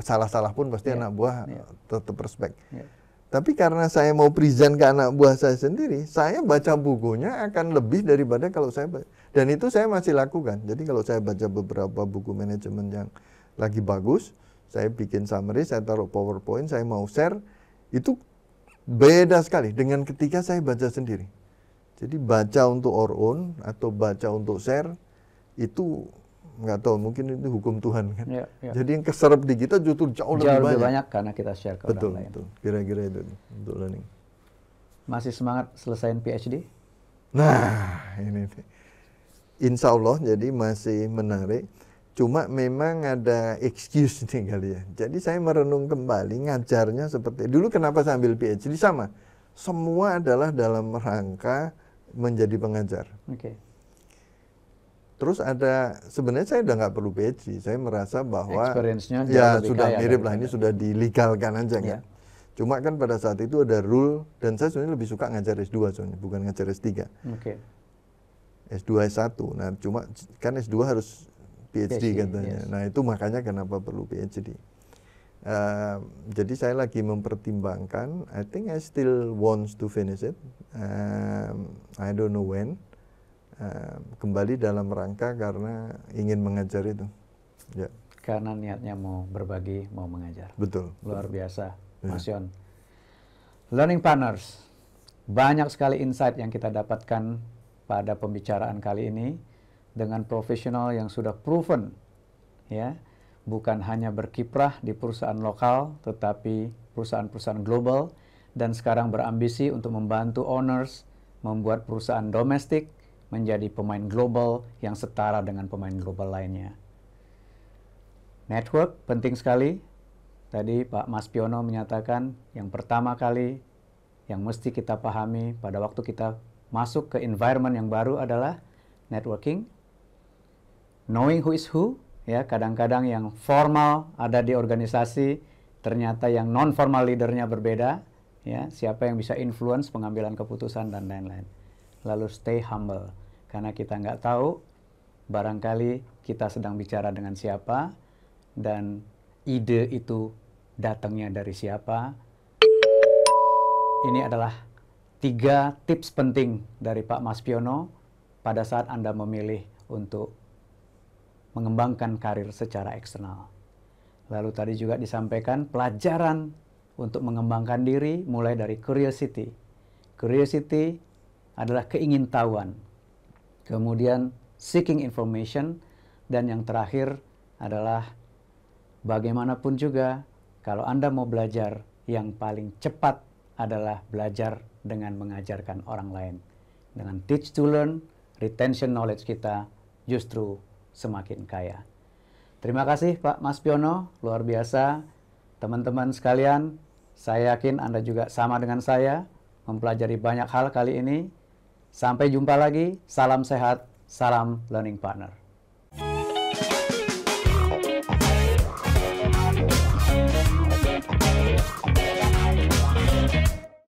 salah-salah pun pasti anak buah tetap respect. Tapi karena saya mau present ke anak buah saya sendiri, saya baca bukunya akan lebih daripada kalau saya dan itu saya masih lakukan. Jadi kalau saya baca beberapa buku manajemen yang lagi bagus, saya bikin summary, saya taruh PowerPoint, saya mau share, itu beda sekali dengan ketika saya baca sendiri. Jadi baca untuk our own atau baca untuk share, itu nggak tahu, mungkin itu hukum Tuhan kan. Ya, ya. Jadi yang keserap di kita justru jauh lebih banyak karena kita share ke betul, orang lain. Betul, kira-kira itu untuk learning. Masih semangat selesaiin PhD? Nah, ini nih. Insya Allah jadi masih menarik. Cuma memang ada excuse nih kali ya. Jadi saya merenung kembali ngajarnya seperti dulu. Kenapa saya ambil PhD? Sama, semua adalah dalam rangka menjadi pengajar. Oke. Terus ada, sebenarnya saya udah nggak perlu PhD. Saya merasa bahwa experience-nya ya lebih sudah kaya mirip lah, ini sudah dilegalkan aja kan. Cuma kan pada saat itu ada rule, dan saya sebenarnya lebih suka ngajar S2 soalnya, bukan ngajar S3. Oke. S2 S1. Nah, cuma kan S2 harus PhD katanya. Yes. Nah, itu makanya kenapa perlu PhD. Jadi saya lagi mempertimbangkan. I think I still wants to finish it. I don't know when. Kembali dalam rangka karena ingin mengajar itu. Ya. Karena niatnya mau berbagi, mau mengajar. Betul. Luar biasa, Mas Yon. Learning Partners, banyak sekali insight yang kita dapatkan pada pembicaraan kali ini dengan profesional yang sudah proven, ya, bukan hanya berkiprah di perusahaan lokal, tetapi perusahaan-perusahaan global, dan sekarang berambisi untuk membantu owners membuat perusahaan domestik menjadi pemain global yang setara dengan pemain global lainnya. Network penting sekali. Tadi Pak Mas Piono menyatakan yang pertama kali yang mesti kita pahami pada waktu kita masuk ke environment yang baru adalah networking. Knowing who is who, ya, kadang-kadang yang formal ada di organisasi, ternyata yang non-formal leadernya berbeda, ya, siapa yang bisa influence pengambilan keputusan dan lain-lain. Lalu stay humble, karena kita nggak tahu barangkali kita sedang bicara dengan siapa dan ide itu datangnya dari siapa. Ini adalah 3 tips penting dari Pak Mas Piono pada saat Anda memilih untuk mengembangkan karir secara eksternal. Lalu tadi juga disampaikan pelajaran untuk mengembangkan diri mulai dari curiosity. Curiosity adalah keingintahuan. Kemudian seeking information, dan yang terakhir adalah bagaimanapun juga kalau Anda mau belajar, yang paling cepat adalah belajar dengan mengajarkan orang lain. Dengan teach to learn, retention knowledge kita justru semakin kaya. Terima kasih Pak Mas Piono, luar biasa. Teman-teman sekalian, saya yakin Anda juga sama dengan saya, mempelajari banyak hal kali ini. Sampai jumpa lagi, salam sehat, salam Learning Partner.